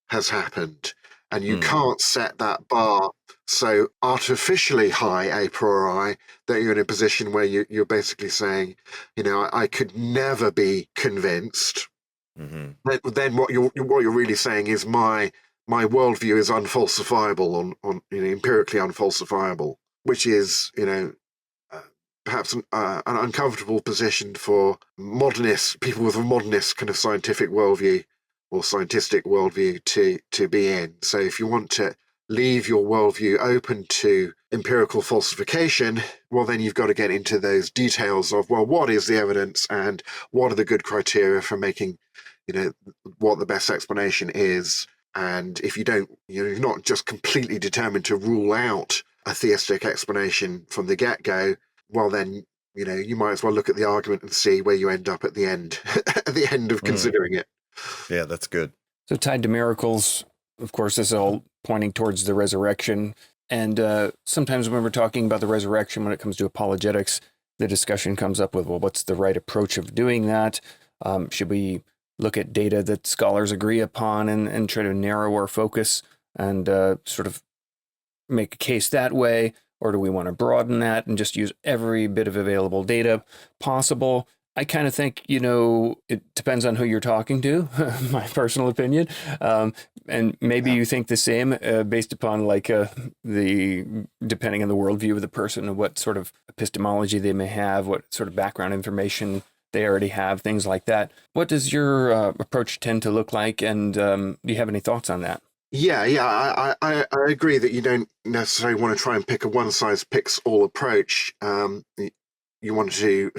has happened? And you can't set that bar so artificially high a priori that you're in a position where you're basically saying, I could never be convinced. Then what you're really saying is my worldview is unfalsifiable, on empirically unfalsifiable, which is perhaps an uncomfortable position for modernists, people with a modernist kind of scientific worldview or scientistic worldview to be in. So if you want to leave your worldview open to empirical falsification, well, then you've got to get into those details of, well, what is the evidence and what are the good criteria for making, what the best explanation is. And if you don't, you're not just completely determined to rule out a theistic explanation from the get-go, well, then, you might as well look at the argument and see where you end up at the end, at the end of considering it. Yeah, that's good. So tied to miracles, of course, this is all pointing towards the resurrection. And sometimes when we're talking about the resurrection, when it comes to apologetics, the discussion comes up with, well, what's the right approach of doing that? Should we look at data that scholars agree upon and try to narrow our focus and sort of make a case that way? Or do we want to broaden that and just use every bit of available data possible? I kind of think, it depends on who you're talking to, my personal opinion. And maybe you think the same based upon depending on the worldview of the person and what sort of epistemology they may have, what sort of background information they already have, things like that. What does your approach tend to look like? And do you have any thoughts on that? Yeah, I agree that you don't necessarily want to try and pick a one-size-fits-all approach. You want to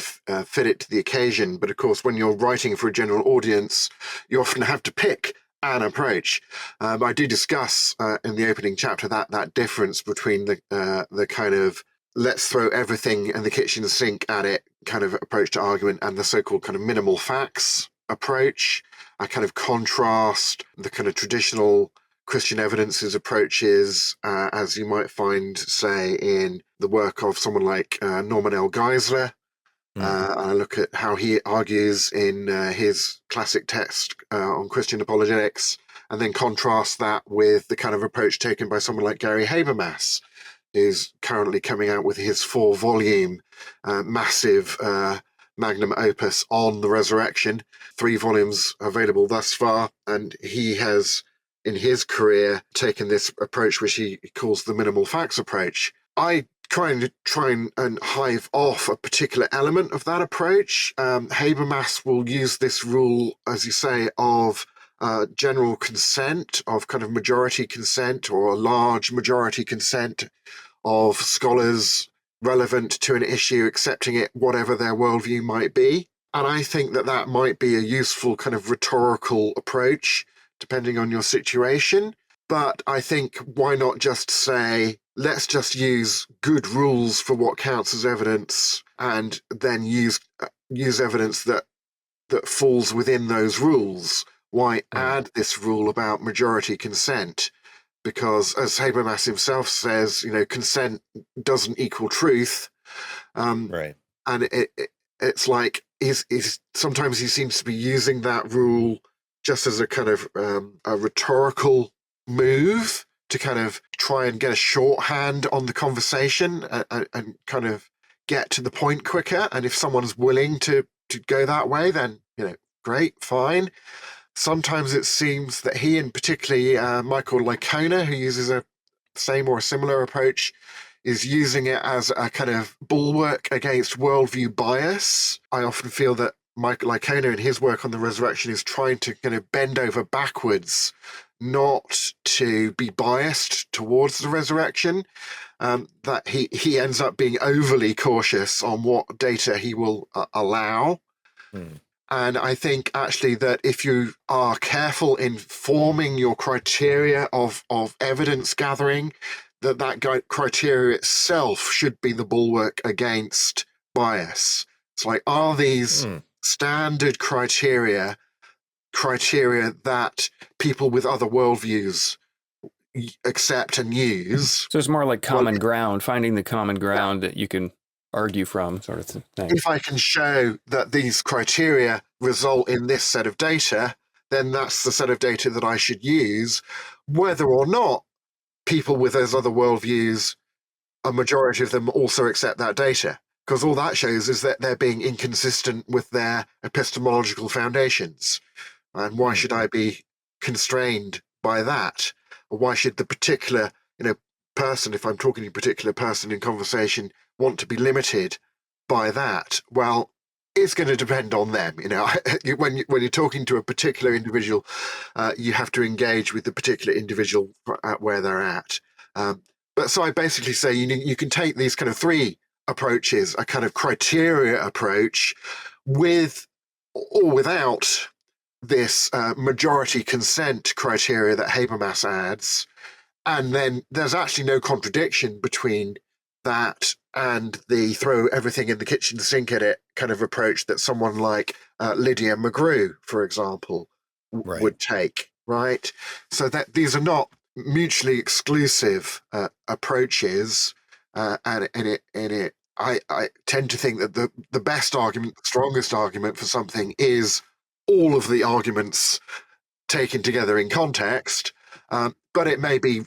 fit it to the occasion, but of course, when you're writing for a general audience, you often have to pick an approach. I do discuss in the opening chapter that difference between the kind of let's throw everything in the kitchen sink at it kind of approach to argument and the so-called kind of minimal facts approach. I kind of contrast the kind of traditional Christian evidences approaches, as you might find, say, in the work of someone like Norman L. Geisler. I look at how he argues in his classic text on Christian apologetics, and then contrast that with the kind of approach taken by someone like Gary Habermas, who's currently coming out with his 4-volume massive magnum opus on the resurrection, 3 volumes available thus far, and he has, in his career, taken this approach which he calls the minimal facts approach. I try and hive off a particular element of that approach. Habermas will use this rule, as you say, of general consent, of kind of majority consent or a large majority consent of scholars relevant to an issue accepting it, whatever their worldview might be. And I think that might be a useful kind of rhetorical approach, depending on your situation. But I think why not just say, let's just use good rules for what counts as evidence and then use evidence that falls within those rules. Why add this rule about majority consent? Because as Habermas himself says, consent doesn't equal truth. Right. And it's like sometimes he seems to be using that rule just as a kind of a rhetorical move to kind of try and get a shorthand on the conversation and kind of get to the point quicker. And if someone's willing to go that way, then, great, fine. Sometimes it seems that he, and particularly Michael Licona, who uses a same or a similar approach, is using it as a kind of bulwark against worldview bias. I often feel that Michael Licona in his work on the resurrection is trying to kind of bend over backwards, not to be biased towards the resurrection, that he ends up being overly cautious on what data he will allow. And I think actually that if you are careful in forming your criteria of evidence gathering, that criteria itself should be the bulwark against bias. It's like, are these standard criteria criteria that people with other worldviews accept and use. So it's more like common ground, finding the common ground that you can argue from, sort of thing. If I can show that these criteria result in this set of data, then that's the set of data that I should use, whether or not people with those other worldviews, a majority of them also accept that data. Because all that shows is that they're being inconsistent with their epistemological foundations. And why should I be constrained by that? Or why should the particular, person, if I'm talking to a particular person in conversation, want to be limited by that? Well, it's going to depend on them. When you're talking to a particular individual, you have to engage with the particular individual at where they're at. But so I basically say you can take these kind of three approaches: a kind of criteria approach with or without this majority consent criteria that Habermas adds, and then there's actually no contradiction between that and the throw everything in the kitchen sink at it kind of approach that someone like Lydia McGrew, for example, would take, right? So that these are not mutually exclusive approaches, and I tend to think that the best argument, the strongest argument for something is all of the arguments taken together in context, but it may be,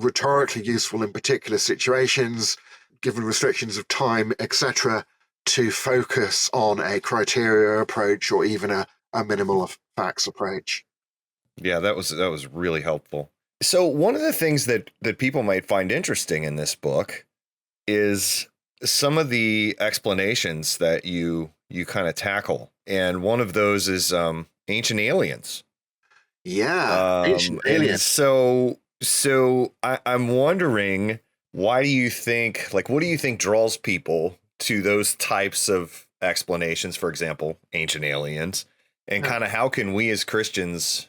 rhetorically useful in particular situations, given restrictions of time, etc., to focus on a criteria approach or even a minimal of facts approach. Yeah, that was really helpful. So one of the things that people might find interesting in this book is some of the explanations that you kind of tackle. And one of those is ancient aliens. Yeah, ancient aliens. So I'm wondering, what do you think draws people to those types of explanations, for example, ancient aliens, and kind of how can we as Christians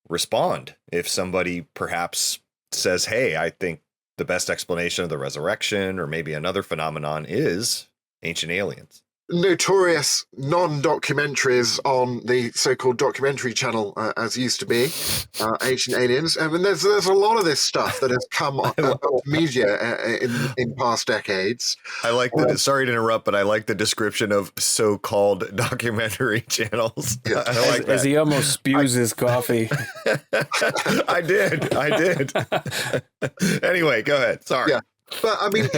respond if somebody perhaps says, hey, I think the best explanation of the resurrection or maybe another phenomenon is ancient aliens? Notorious non-documentaries on the so-called documentary channel, as used to be, Ancient Aliens. I mean, there's a lot of this stuff that has come out of media in past decades. I like sorry to interrupt, but I like the description of so-called documentary channels. Yeah. I like that. As he almost spews his coffee. I did. Anyway, go ahead. Sorry. Yeah, but I mean,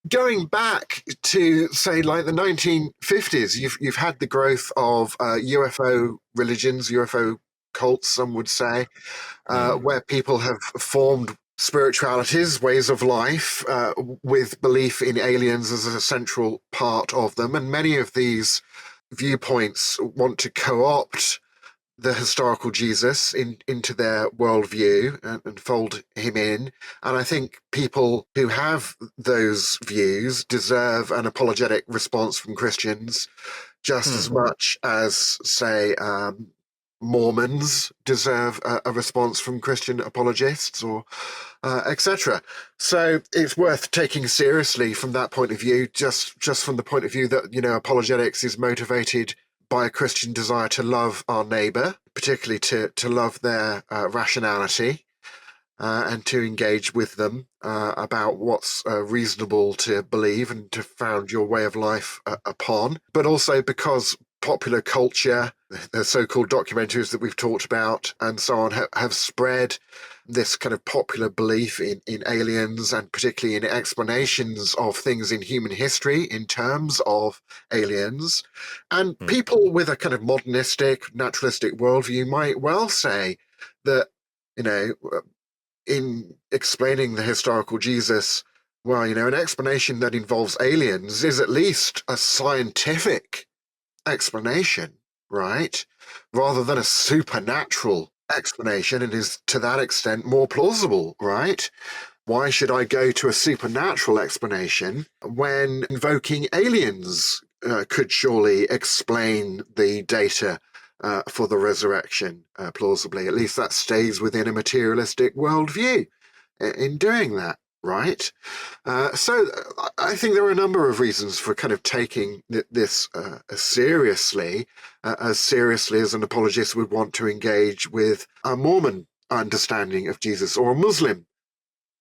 going back to say like the 1950s, you've had the growth of UFO religions, UFO cults, some would say, where people have formed spiritualities, ways of life, with belief in aliens as a central part of them. And many of these viewpoints want to co-opt the historical Jesus into their worldview and fold him in. And I think people who have those views deserve an apologetic response from Christians just as much as, say, Mormons deserve a response from Christian apologists, or etc. So it's worth taking seriously from that point of view, just from the point of view that, apologetics is motivated by a Christian desire to love our neighbor, particularly to love their rationality, and to engage with them about what's reasonable to believe and to found your way of life upon. But also because popular culture, the so-called documentaries that we've talked about and so on, have spread this kind of popular belief in aliens, and particularly in explanations of things in human history in terms of aliens. And people with a kind of modernistic, naturalistic worldview might well say that, in explaining the historical Jesus, well, an explanation that involves aliens is at least a scientific explanation, right? Rather than a supernatural explanation, and is to that extent more plausible, right? Why should I go to a supernatural explanation when invoking aliens could surely explain the data for the resurrection plausibly? At least that stays within a materialistic worldview in doing that. right? So I think there are a number of reasons for kind of taking this seriously as an apologist would want to engage with a Mormon understanding of Jesus or a Muslim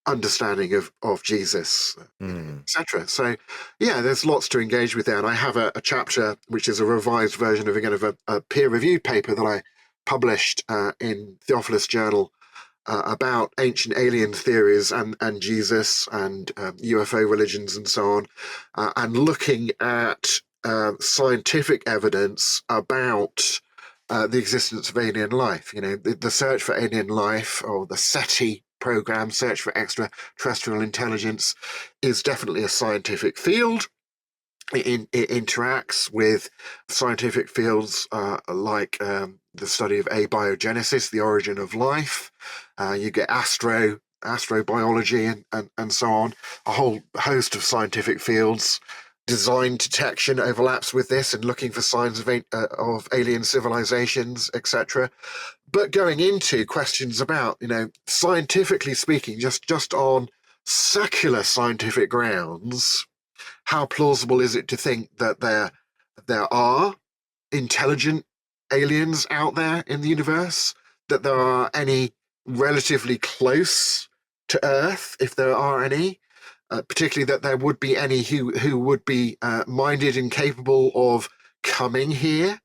understanding of Jesus, etc. So, yeah, there's lots to engage with there. And I have a chapter which is a revised version of a peer-reviewed paper that I published in Theophilus Journal about ancient alien theories and Jesus and UFO religions and so on, and looking at scientific evidence about the existence of alien life. You know, the search for alien life, or the SETI program, Search for Extraterrestrial Intelligence, is definitely a scientific field. It interacts with scientific fields like the study of abiogenesis, the origin of life. You get astrobiology and so on. A whole host of scientific fields. Design detection overlaps with this, and looking for signs of alien civilizations, etc. But going into questions about, scientifically speaking, just on secular scientific grounds, how plausible is it to think that there are intelligent aliens out there in the universe, that there are any relatively close to Earth, if there are any, particularly that there would be any who would be minded and capable of coming here?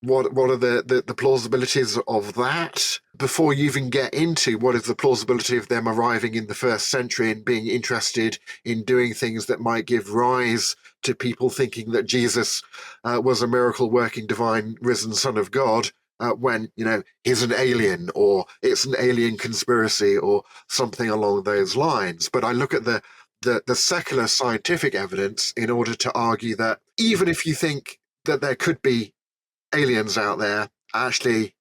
What are the plausibilities of that? Before you even get into what is the plausibility of them arriving in the first century and being interested in doing things that might give rise to people thinking that Jesus was a miracle working divine risen son of God, when he's an alien, or it's an alien conspiracy, or something along those lines. But I look at the secular scientific evidence in order to argue that even if you think that there could be aliens out there, actually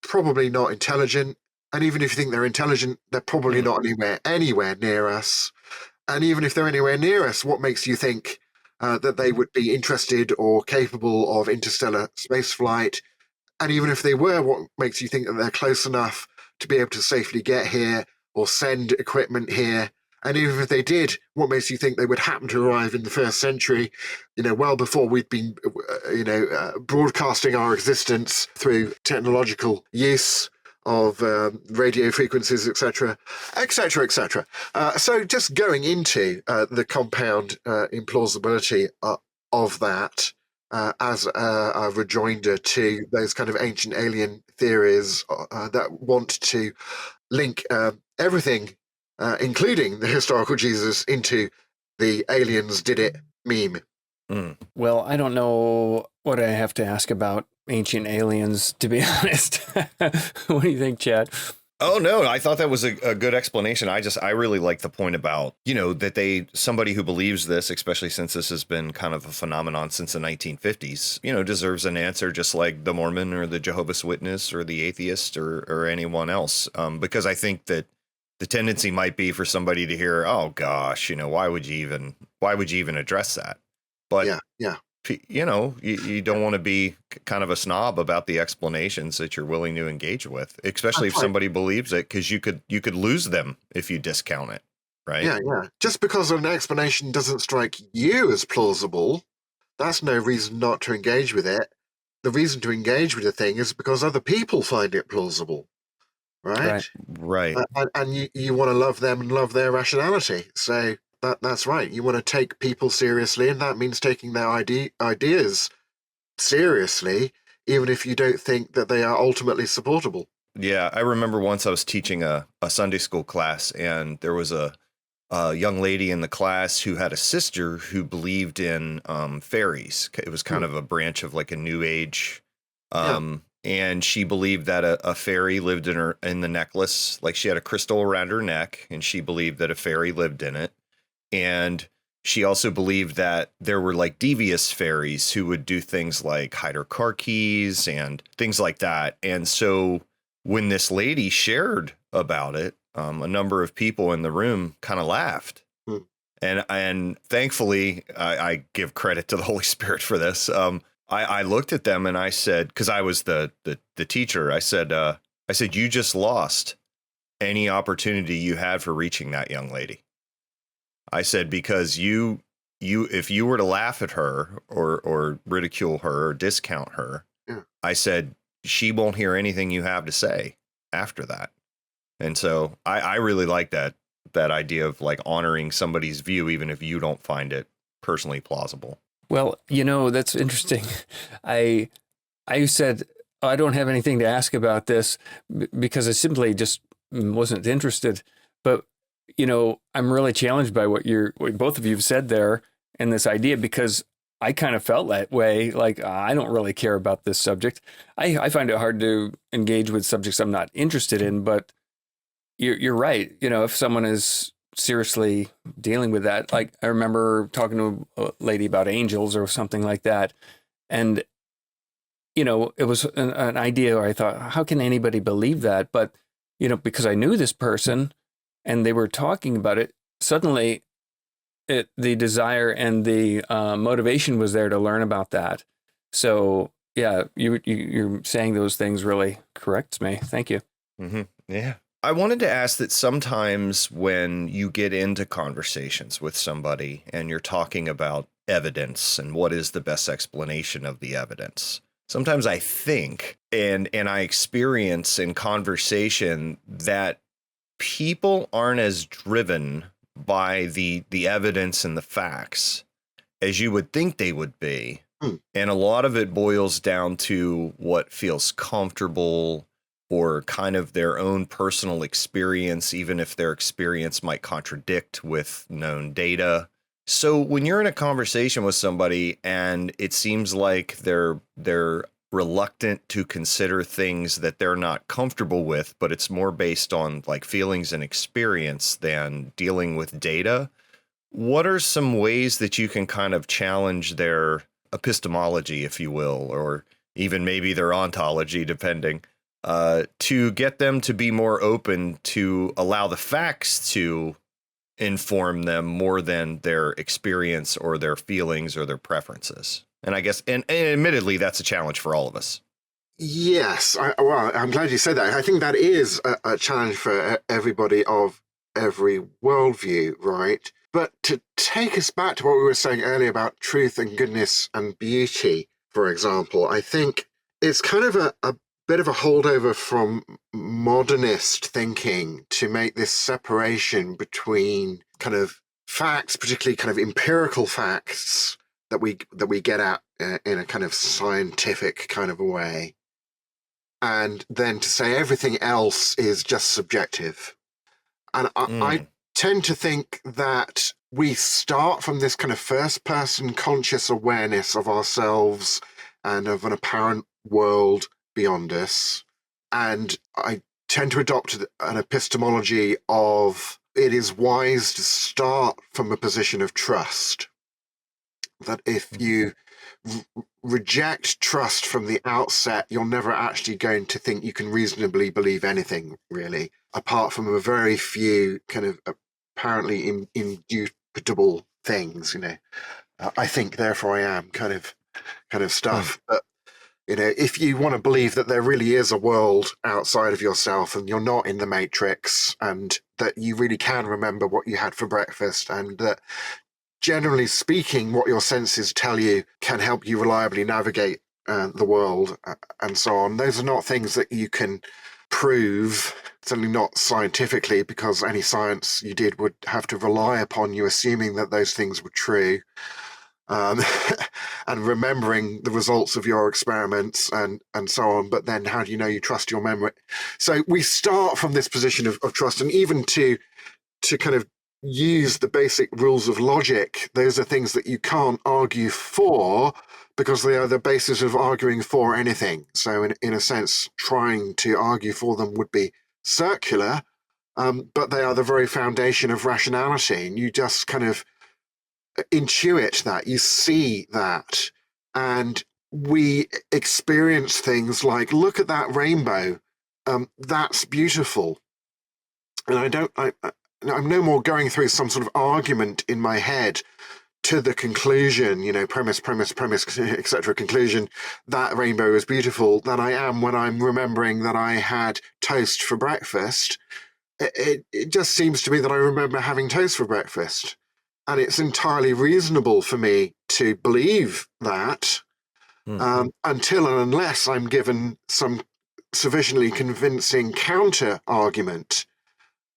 probably not intelligent, and even if you think they're intelligent, they're probably not anywhere near us. And even if they're anywhere near us, what makes you think that they would be interested or capable of interstellar spaceflight? And even if they were, what makes you think that they're close enough to be able to safely get here or send equipment here? And even if they did, what makes you think they would happen to arrive in the first century, well before we'd been, broadcasting our existence through technological use of radio frequencies, etc., etc., etc. So just going into the compound implausibility of that as a rejoinder to those kind of ancient alien theories that want to link everything, including the historical Jesus, into the aliens did it meme. Well, I don't know what I have to ask about ancient aliens, to be honest. What do you think, Chad? Oh, no, I thought that was a good explanation. I really like the point about, that somebody who believes this, especially since this has been kind of a phenomenon since the 1950s, deserves an answer, just like the Mormon or the Jehovah's Witness or the atheist or anyone else. Because I think that the tendency might be for somebody to hear, oh, gosh, why would you even address that? But yeah. You don't want to be kind of a snob about the explanations that you're willing to engage with, especially if somebody believes it, because you could lose them if you discount it, right? Yeah. Just because an explanation doesn't strike you as plausible, that's no reason not to engage with it. The reason to engage with a thing is because other people find it plausible, right? Right. And you want to love them and love their rationality. So that's right. You want to take people seriously, and that means taking their ideas seriously, even if you don't think that they are ultimately supportable. Yeah, I remember once I was teaching a Sunday school class, and there was a young lady in the class who had a sister who believed in fairies. It was kind of a branch of like a new age. And she believed that a fairy lived in the necklace. Like, she had a crystal around her neck, and she believed that a fairy lived in it. And she also believed that there were like devious fairies who would do things like hide her car keys and things like that. And so when this lady shared about it, a number of people in the room kind of laughed. And thankfully, I give credit to the Holy Spirit for this. I looked at them and I said, because I was the teacher, I said, you just lost any opportunity you had for reaching that young lady. I said, because you if you were to laugh at her or ridicule her or discount her, Yeah. I said, she won't hear anything you have to say after that. And so I really like that idea of like honoring somebody's view, even if you don't find it personally plausible. Well, that's interesting. I said, I don't have anything to ask about this because I simply just wasn't interested. But, I'm really challenged by what both of you have said there and this idea, because I kind of felt that way. Like, I don't really care about this subject. I find it hard to engage with subjects I'm not interested in, but you're right. If someone is seriously dealing with that, like I remember talking to a lady about angels or something like that. And, it was an idea where I thought, how can anybody believe that? But, because I knew this person and they were talking about it, suddenly the desire and the motivation was there to learn about that. So, yeah, you're saying those things really corrects me. Thank you. Mm-hmm. Yeah. I wanted to ask that sometimes when you get into conversations with somebody and you're talking about evidence and what is the best explanation of the evidence, sometimes I think and I experience in conversation that people aren't as driven by the evidence and the facts as you would think they would be. And a lot of it boils down to what feels comfortable or kind of their own personal experience, even if their experience might contradict with known data. So when you're in a conversation with somebody and it seems like they're reluctant to consider things that they're not comfortable with, but it's more based on like feelings and experience than dealing with data, what are some ways that you can kind of challenge their epistemology, if you will, or even maybe their ontology, depending, to get them to be more open to allow the facts to inform them more than their experience or their feelings or their preferences? And I guess, and admittedly, that's a challenge for all of us. Yes, I'm glad you said that. I think that is a challenge for everybody of every worldview, right? But to take us back to what we were saying earlier about truth and goodness and beauty, for example, I think it's kind of a bit of a holdover from modernist thinking to make this separation between kind of facts, particularly kind of empirical facts that we get at in a kind of scientific kind of a way, and then to say everything else is just subjective. And I tend to think that we start from this kind of first-person conscious awareness of ourselves and of an apparent world beyond us. And I tend to adopt an epistemology of it is wise to start from a position of trust. That if you reject trust from the outset, you're never actually going to think you can reasonably believe anything, really, apart from a very few kind of apparently indubitable things, I think, therefore I am kind of stuff. But, if you want to believe that there really is a world outside of yourself and you're not in the matrix and that you really can remember what you had for breakfast and that generally speaking, what your senses tell you can help you reliably navigate the world and so on. Those are not things that you can prove, certainly not scientifically, because any science you did would have to rely upon you assuming that those things were true and remembering the results of your experiments and so on. But then how do you know you trust your memory? So we start from this position of trust, and even to kind of use the basic rules of logic, those are things that you can't argue for because they are the basis of arguing for anything. So in a sense, trying to argue for them would be circular, but they are the very foundation of rationality. And you just kind of intuit that, you see that. And we experience things like, look at that rainbow. That's beautiful. And I'm no more going through some sort of argument in my head to the conclusion, premise, etc., conclusion, that rainbow is beautiful, than I am when I'm remembering that I had toast for breakfast, it just seems to me that I remember having toast for breakfast. And it's entirely reasonable for me to believe that until and unless I'm given some sufficiently convincing counter argument,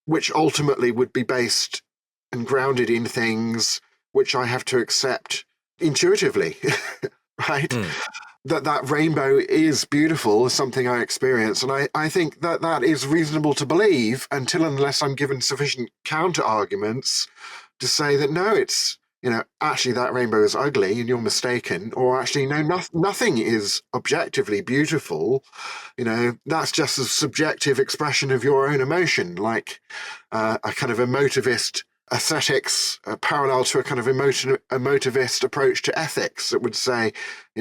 which ultimately would be based and grounded in things which I have to accept intuitively, right? That rainbow is beautiful, is something I experience. And I think that is reasonable to believe until unless I'm given sufficient counter arguments to say that no, it's, actually that rainbow is ugly and you're mistaken, or actually no, nothing is objectively beautiful. That's just a subjective expression of your own emotion, like a kind of emotivist aesthetics parallel to a kind of emotivist approach to ethics that would say,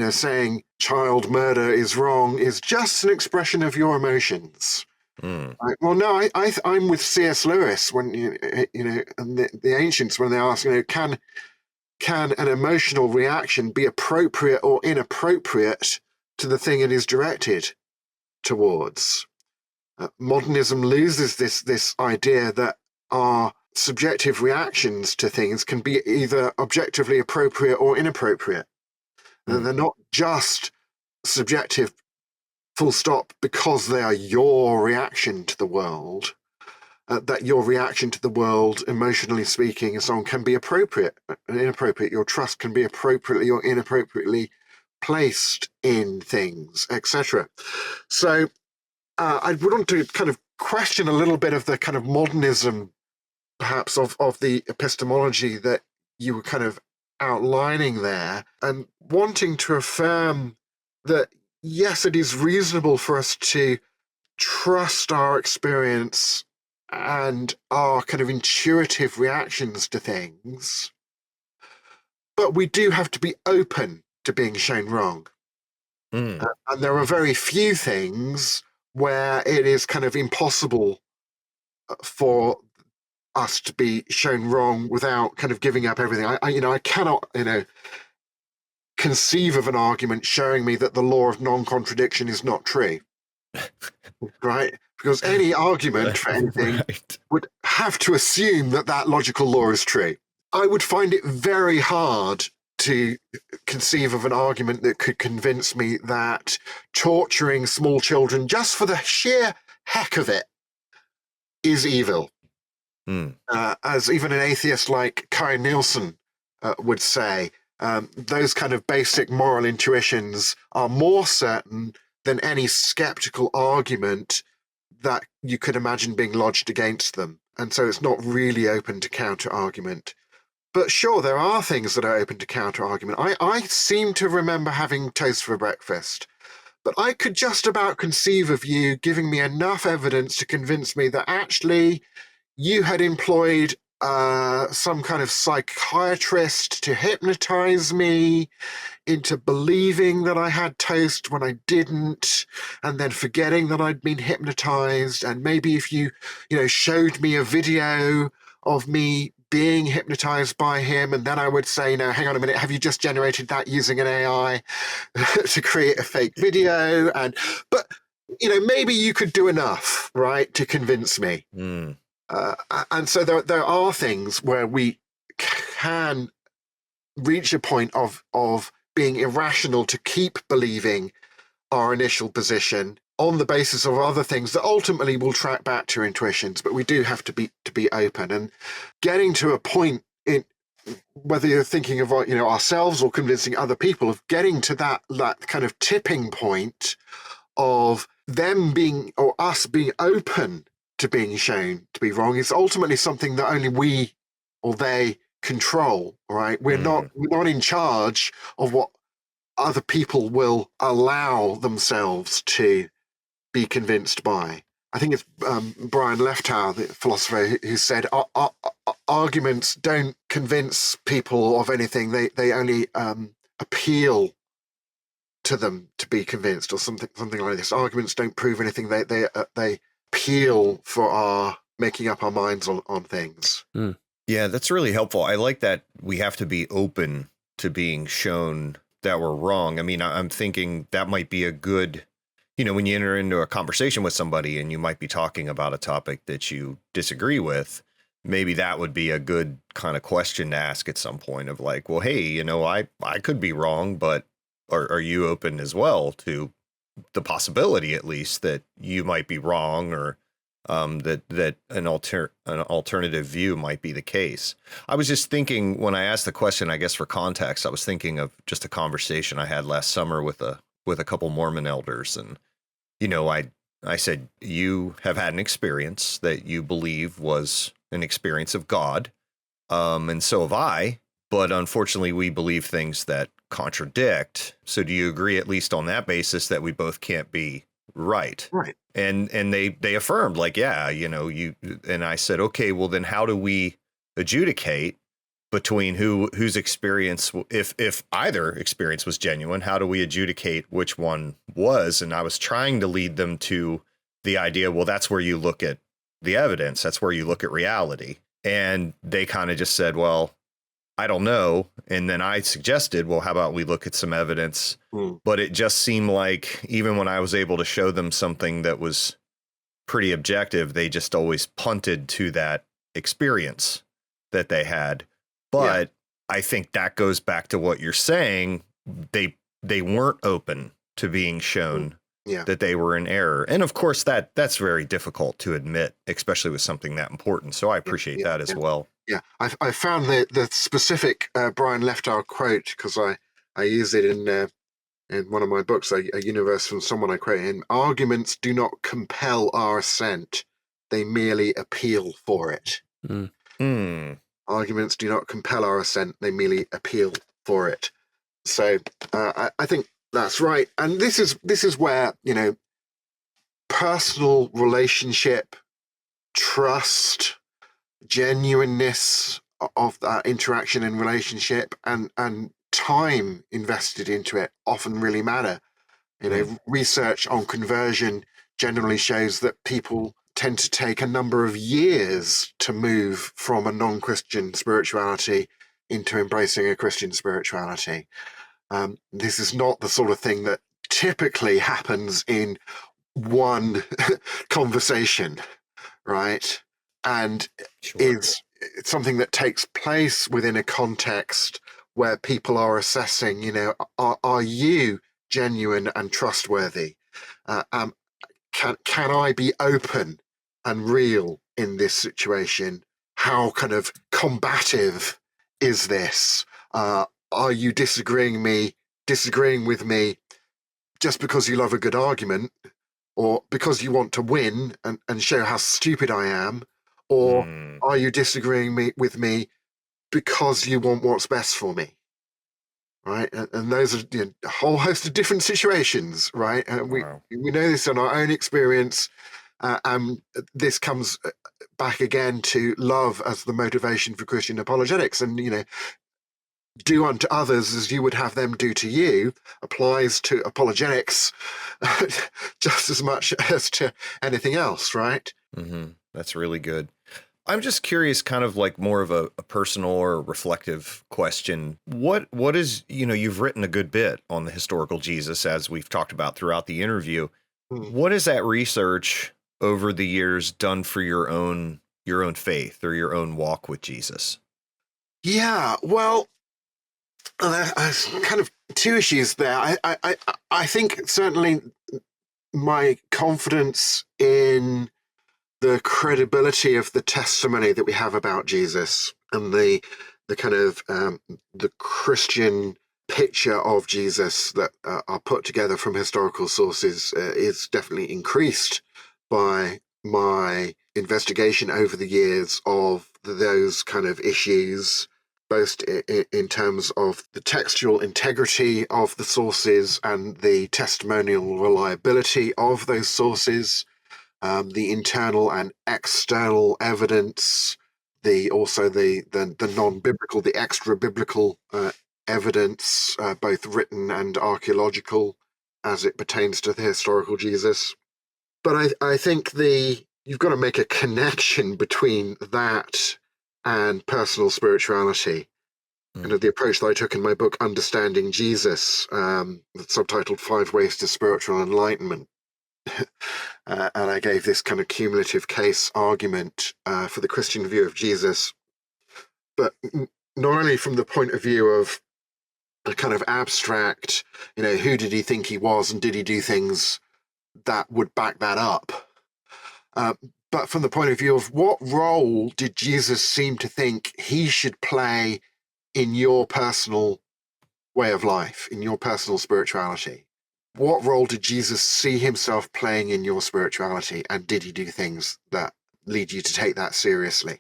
saying child murder is wrong is just an expression of your emotions. Right. Well, no, I'm with C.S. Lewis when and the ancients when they ask, can an emotional reaction be appropriate or inappropriate to the thing it is directed towards? Modernism loses this idea that our subjective reactions to things can be either objectively appropriate or inappropriate. They're not just subjective, full stop, because they are your reaction to the world. That your reaction to the world, emotionally speaking, and so on, can be appropriate and inappropriate. Your trust can be appropriately or inappropriately placed in things, etc. So I would want to kind of question a little bit of the kind of modernism, perhaps, of the epistemology that you were kind of outlining there, and wanting to affirm that, yes, it is reasonable for us to trust our experience and our kind of intuitive reactions to things, but we do have to be open to being shown wrong. And there are very few things where it is kind of impossible for us to be shown wrong without kind of giving up everything. I cannot, conceive of an argument showing me that the law of non-contradiction is not true. Right? Because any argument for anything would have to assume that logical law is true. I would find it very hard to conceive of an argument that could convince me that torturing small children just for the sheer heck of it is evil. As even an atheist like Kai Nielsen would say, those kind of basic moral intuitions are more certain than any skeptical argument that you could imagine being lodged against them. And so it's not really open to counter-argument. But sure, there are things that are open to counter-argument. I seem to remember having toast for breakfast, but I could just about conceive of you giving me enough evidence to convince me that actually you had employed some kind of psychiatrist to hypnotize me into believing that I had toast when I didn't, and then forgetting that I'd been hypnotized. And maybe if you showed me a video of me being hypnotized by him, and then I would say, no, hang on a minute, have you just generated that using an AI to create a fake video? But maybe you could do enough, right, to convince me. And so there are things where we can reach a point of being irrational to keep believing our initial position on the basis of other things that ultimately will track back to intuitions. But we do have to be open, and getting to a point in whether you're thinking of ourselves or convincing other people, of getting to that kind of tipping point of them being, or us being open to being shown to be wrong, is ultimately something that only we or they control, right? We're not in charge of what other people will allow themselves to be convinced by. I think it's Brian Leftow, the philosopher, who said arguments don't convince people of anything. They only appeal to them to be convinced, or something like this. Arguments don't prove anything. They appeal for our making up our minds on things. Yeah, that's really helpful. I like that we have to be open to being shown that we're wrong. I mean, I'm thinking that might be a good, when you enter into a conversation with somebody and you might be talking about a topic that you disagree with, maybe that would be a good kind of question to ask at some point of like, well, hey, I could be wrong, but are you open as well to the possibility, at least, that you might be wrong, or that an alternative view might be the case? I was just thinking when I asked the question, I guess for context, I was thinking of just a conversation I had last summer with a couple Mormon elders, and I said, you have had an experience that you believe was an experience of God, and so have I. But unfortunately, we believe things that contradict. So do you agree, at least on that basis, that we both can't be right? Right. And they affirmed, like, yeah, you. And I said, okay, well then how do we adjudicate between whose experience, if either experience was genuine, how do we adjudicate which one was? And I was trying to lead them to the idea, well, that's where you look at the evidence. That's where you look at reality. And they kind of just said, well, I don't know. And then I suggested, well, how about we look at some evidence? But it just seemed like even when I was able to show them something that was pretty objective, they just always punted to that experience that they had. But I think that goes back to what you're saying. They weren't open to being shown that they were in error. And of course, that's very difficult to admit, especially with something that important. So I appreciate that as well. Yeah, I found the specific Brian Leftar quote, because I use it in one of my books, a universe from someone I quote in. Arguments do not compel our assent; they merely appeal for it. Arguments do not compel our assent; they merely appeal for it. So I think that's right, and this is where personal relationship, trust, genuineness of that interaction and relationship, and time invested into it often really matter. Research on conversion generally shows that people tend to take a number of years to move from a non-Christian spirituality into embracing a Christian spirituality. This is not the sort of thing that typically happens in one conversation, right? And is something that takes place within a context where people are assessing, are you genuine and trustworthy? Can I be open and real in this situation? How kind of combative is this? Are you disagreeing with me just because you love a good argument, or because you want to win and show how stupid I am? Or are you disagreeing with me because you want what's best for me? Right, and those are a whole host of different situations, right? We know this in our own experience, and this comes back again to love as the motivation for Christian apologetics. And do unto others as you would have them do to you applies to apologetics just as much as to anything else, right? That's really good. I'm just curious, kind of like more of a personal or reflective question. What is, you've written a good bit on the historical Jesus, as we've talked about throughout the interview. What has that research over the years done for your own faith or your own walk with Jesus? Yeah, well, there's kind of two issues there. I think certainly my confidence in the credibility of the testimony that we have about Jesus and the kind of the Christian picture of Jesus that are put together from historical sources is definitely increased by my investigation over the years of those kind of issues, both in terms of the textual integrity of the sources and the testimonial reliability of those sources, the internal and external evidence, also the non-biblical, the extra-biblical evidence, both written and archaeological, as it pertains to the historical Jesus. But I think you've got to make a connection between that and personal spirituality. And the approach that I took in my book, Understanding Jesus, subtitled 5 Ways to Spiritual Enlightenment, and I gave this kind of cumulative case argument for the Christian view of Jesus, but not only from the point of view of a kind of abstract, who did he think he was and did he do things that would back that up, but from the point of view of what role did Jesus seem to think he should play in your personal way of life, in your personal spirituality. What role did Jesus see himself playing in your spirituality, and did he do things that lead you to take that seriously?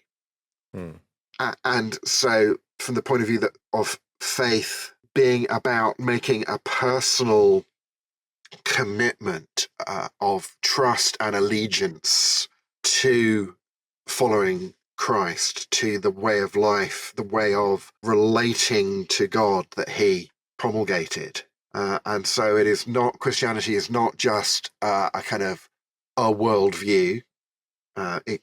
And so from the point of view of faith being about making a personal commitment of trust and allegiance to following Christ, to the way of life, the way of relating to God that he promulgated. And so it is not, Christianity is not just a kind of a worldview. It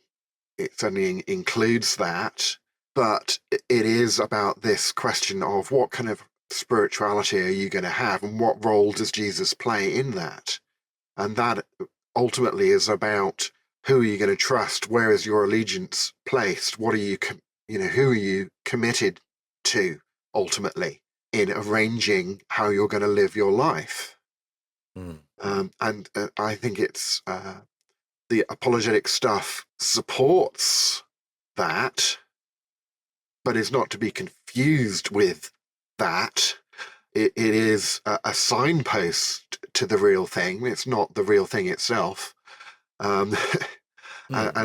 certainly includes that, but it is about this question of what kind of spirituality are you going to have, and what role does Jesus play in that? And that ultimately is about who are you going to trust? Where is your allegiance placed? What are you, who are you committed to ultimately in arranging how you're going to live your life? And I think it's the apologetic stuff supports that, but is not to be confused with that. It is a signpost to the real thing. It's not the real thing itself. And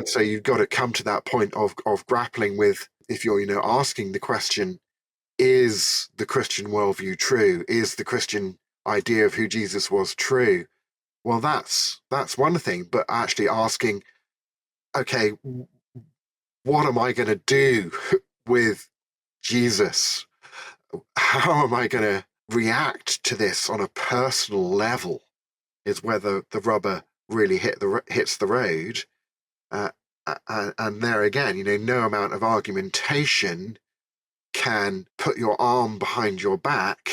so you've got to come to that point of grappling with, if you're asking the question, is the Christian worldview true? Is the Christian idea of who Jesus was true? Well, that's one thing, but actually asking, okay, what am I going to do with Jesus? How am I going to react to this on a personal level is whether the rubber really hits the road. And there again, no amount of argumentation can put your arm behind your back.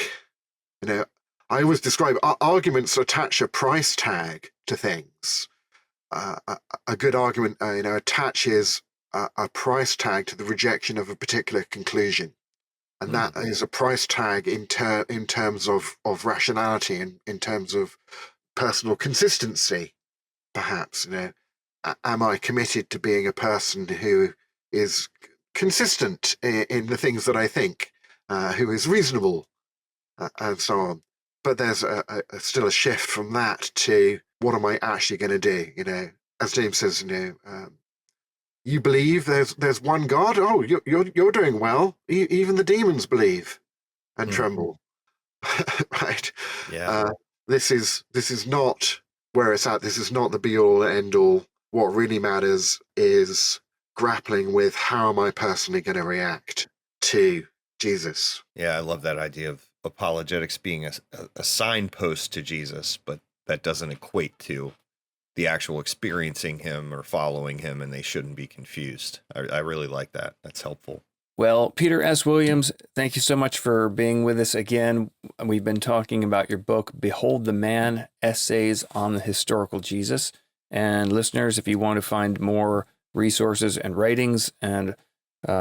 I always describe arguments attach a price tag to things. A good argument, attaches a price tag to the rejection of a particular conclusion. And that is a price tag in terms of rationality and in terms of personal consistency, perhaps. Am I committed to being a person who is consistent in the things that I think, who is reasonable, and so on? But there's still a shift from that to what am I actually going to do? As James says, you believe there's one God? Oh, you're doing well. Even the demons believe and tremble. Right? Yeah. This is not where it's at. This is not the be all and end all. What really matters is grappling with how am I personally going to react to Jesus. Yeah, I love that idea of apologetics being a signpost to Jesus, but that doesn't equate to the actual experiencing him or following him, and they shouldn't be confused. I really like that. That's helpful. Well, Peter S. Williams, thank you so much for being with us again. We've been talking about your book, Behold the Man, Essays on the Historical Jesus. And listeners, if you want to find more resources and writings and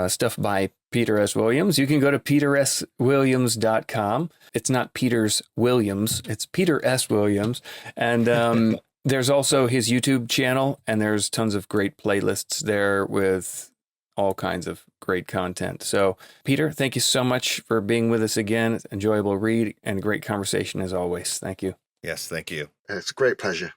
stuff by Peter S. Williams, you can go to peterswilliams.com. It's not Peter's Williams, it's Peter S. Williams. And there's also his YouTube channel, and there's tons of great playlists there with all kinds of great content. So, Peter, thank you so much for being with us again. Enjoyable read and great conversation as always. Thank you. Yes, thank you. It's a great pleasure.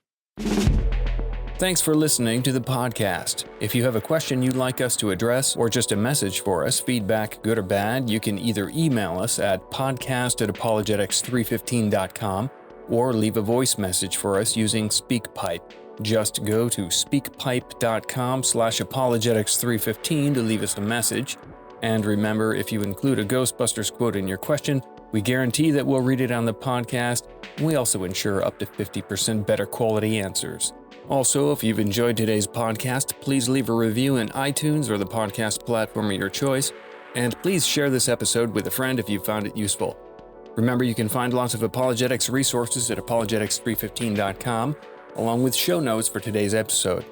Thanks for listening to the podcast. If you have a question you'd like us to address or just a message for us, feedback, good or bad, you can either email us at podcast@apologetics315.com or leave a voice message for us using SpeakPipe. Just go to speakpipe.com/apologetics315 to leave us a message. And remember, if you include a Ghostbusters quote in your question, we guarantee that we'll read it on the podcast, and we also ensure up to 50% better quality answers. Also, if you've enjoyed today's podcast, please leave a review in iTunes or the podcast platform of your choice, and please share this episode with a friend if you found it useful. Remember, you can find lots of apologetics resources at apologetics315.com, along with show notes for today's episode.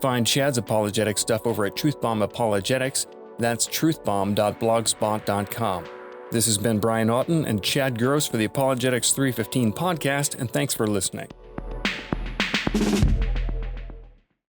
Find Chad's apologetic stuff over at Truthbomb Apologetics. That's truthbomb.blogspot.com. This has been Brian Auten and Chad Gross for the Apologetics 315 podcast, and thanks for listening.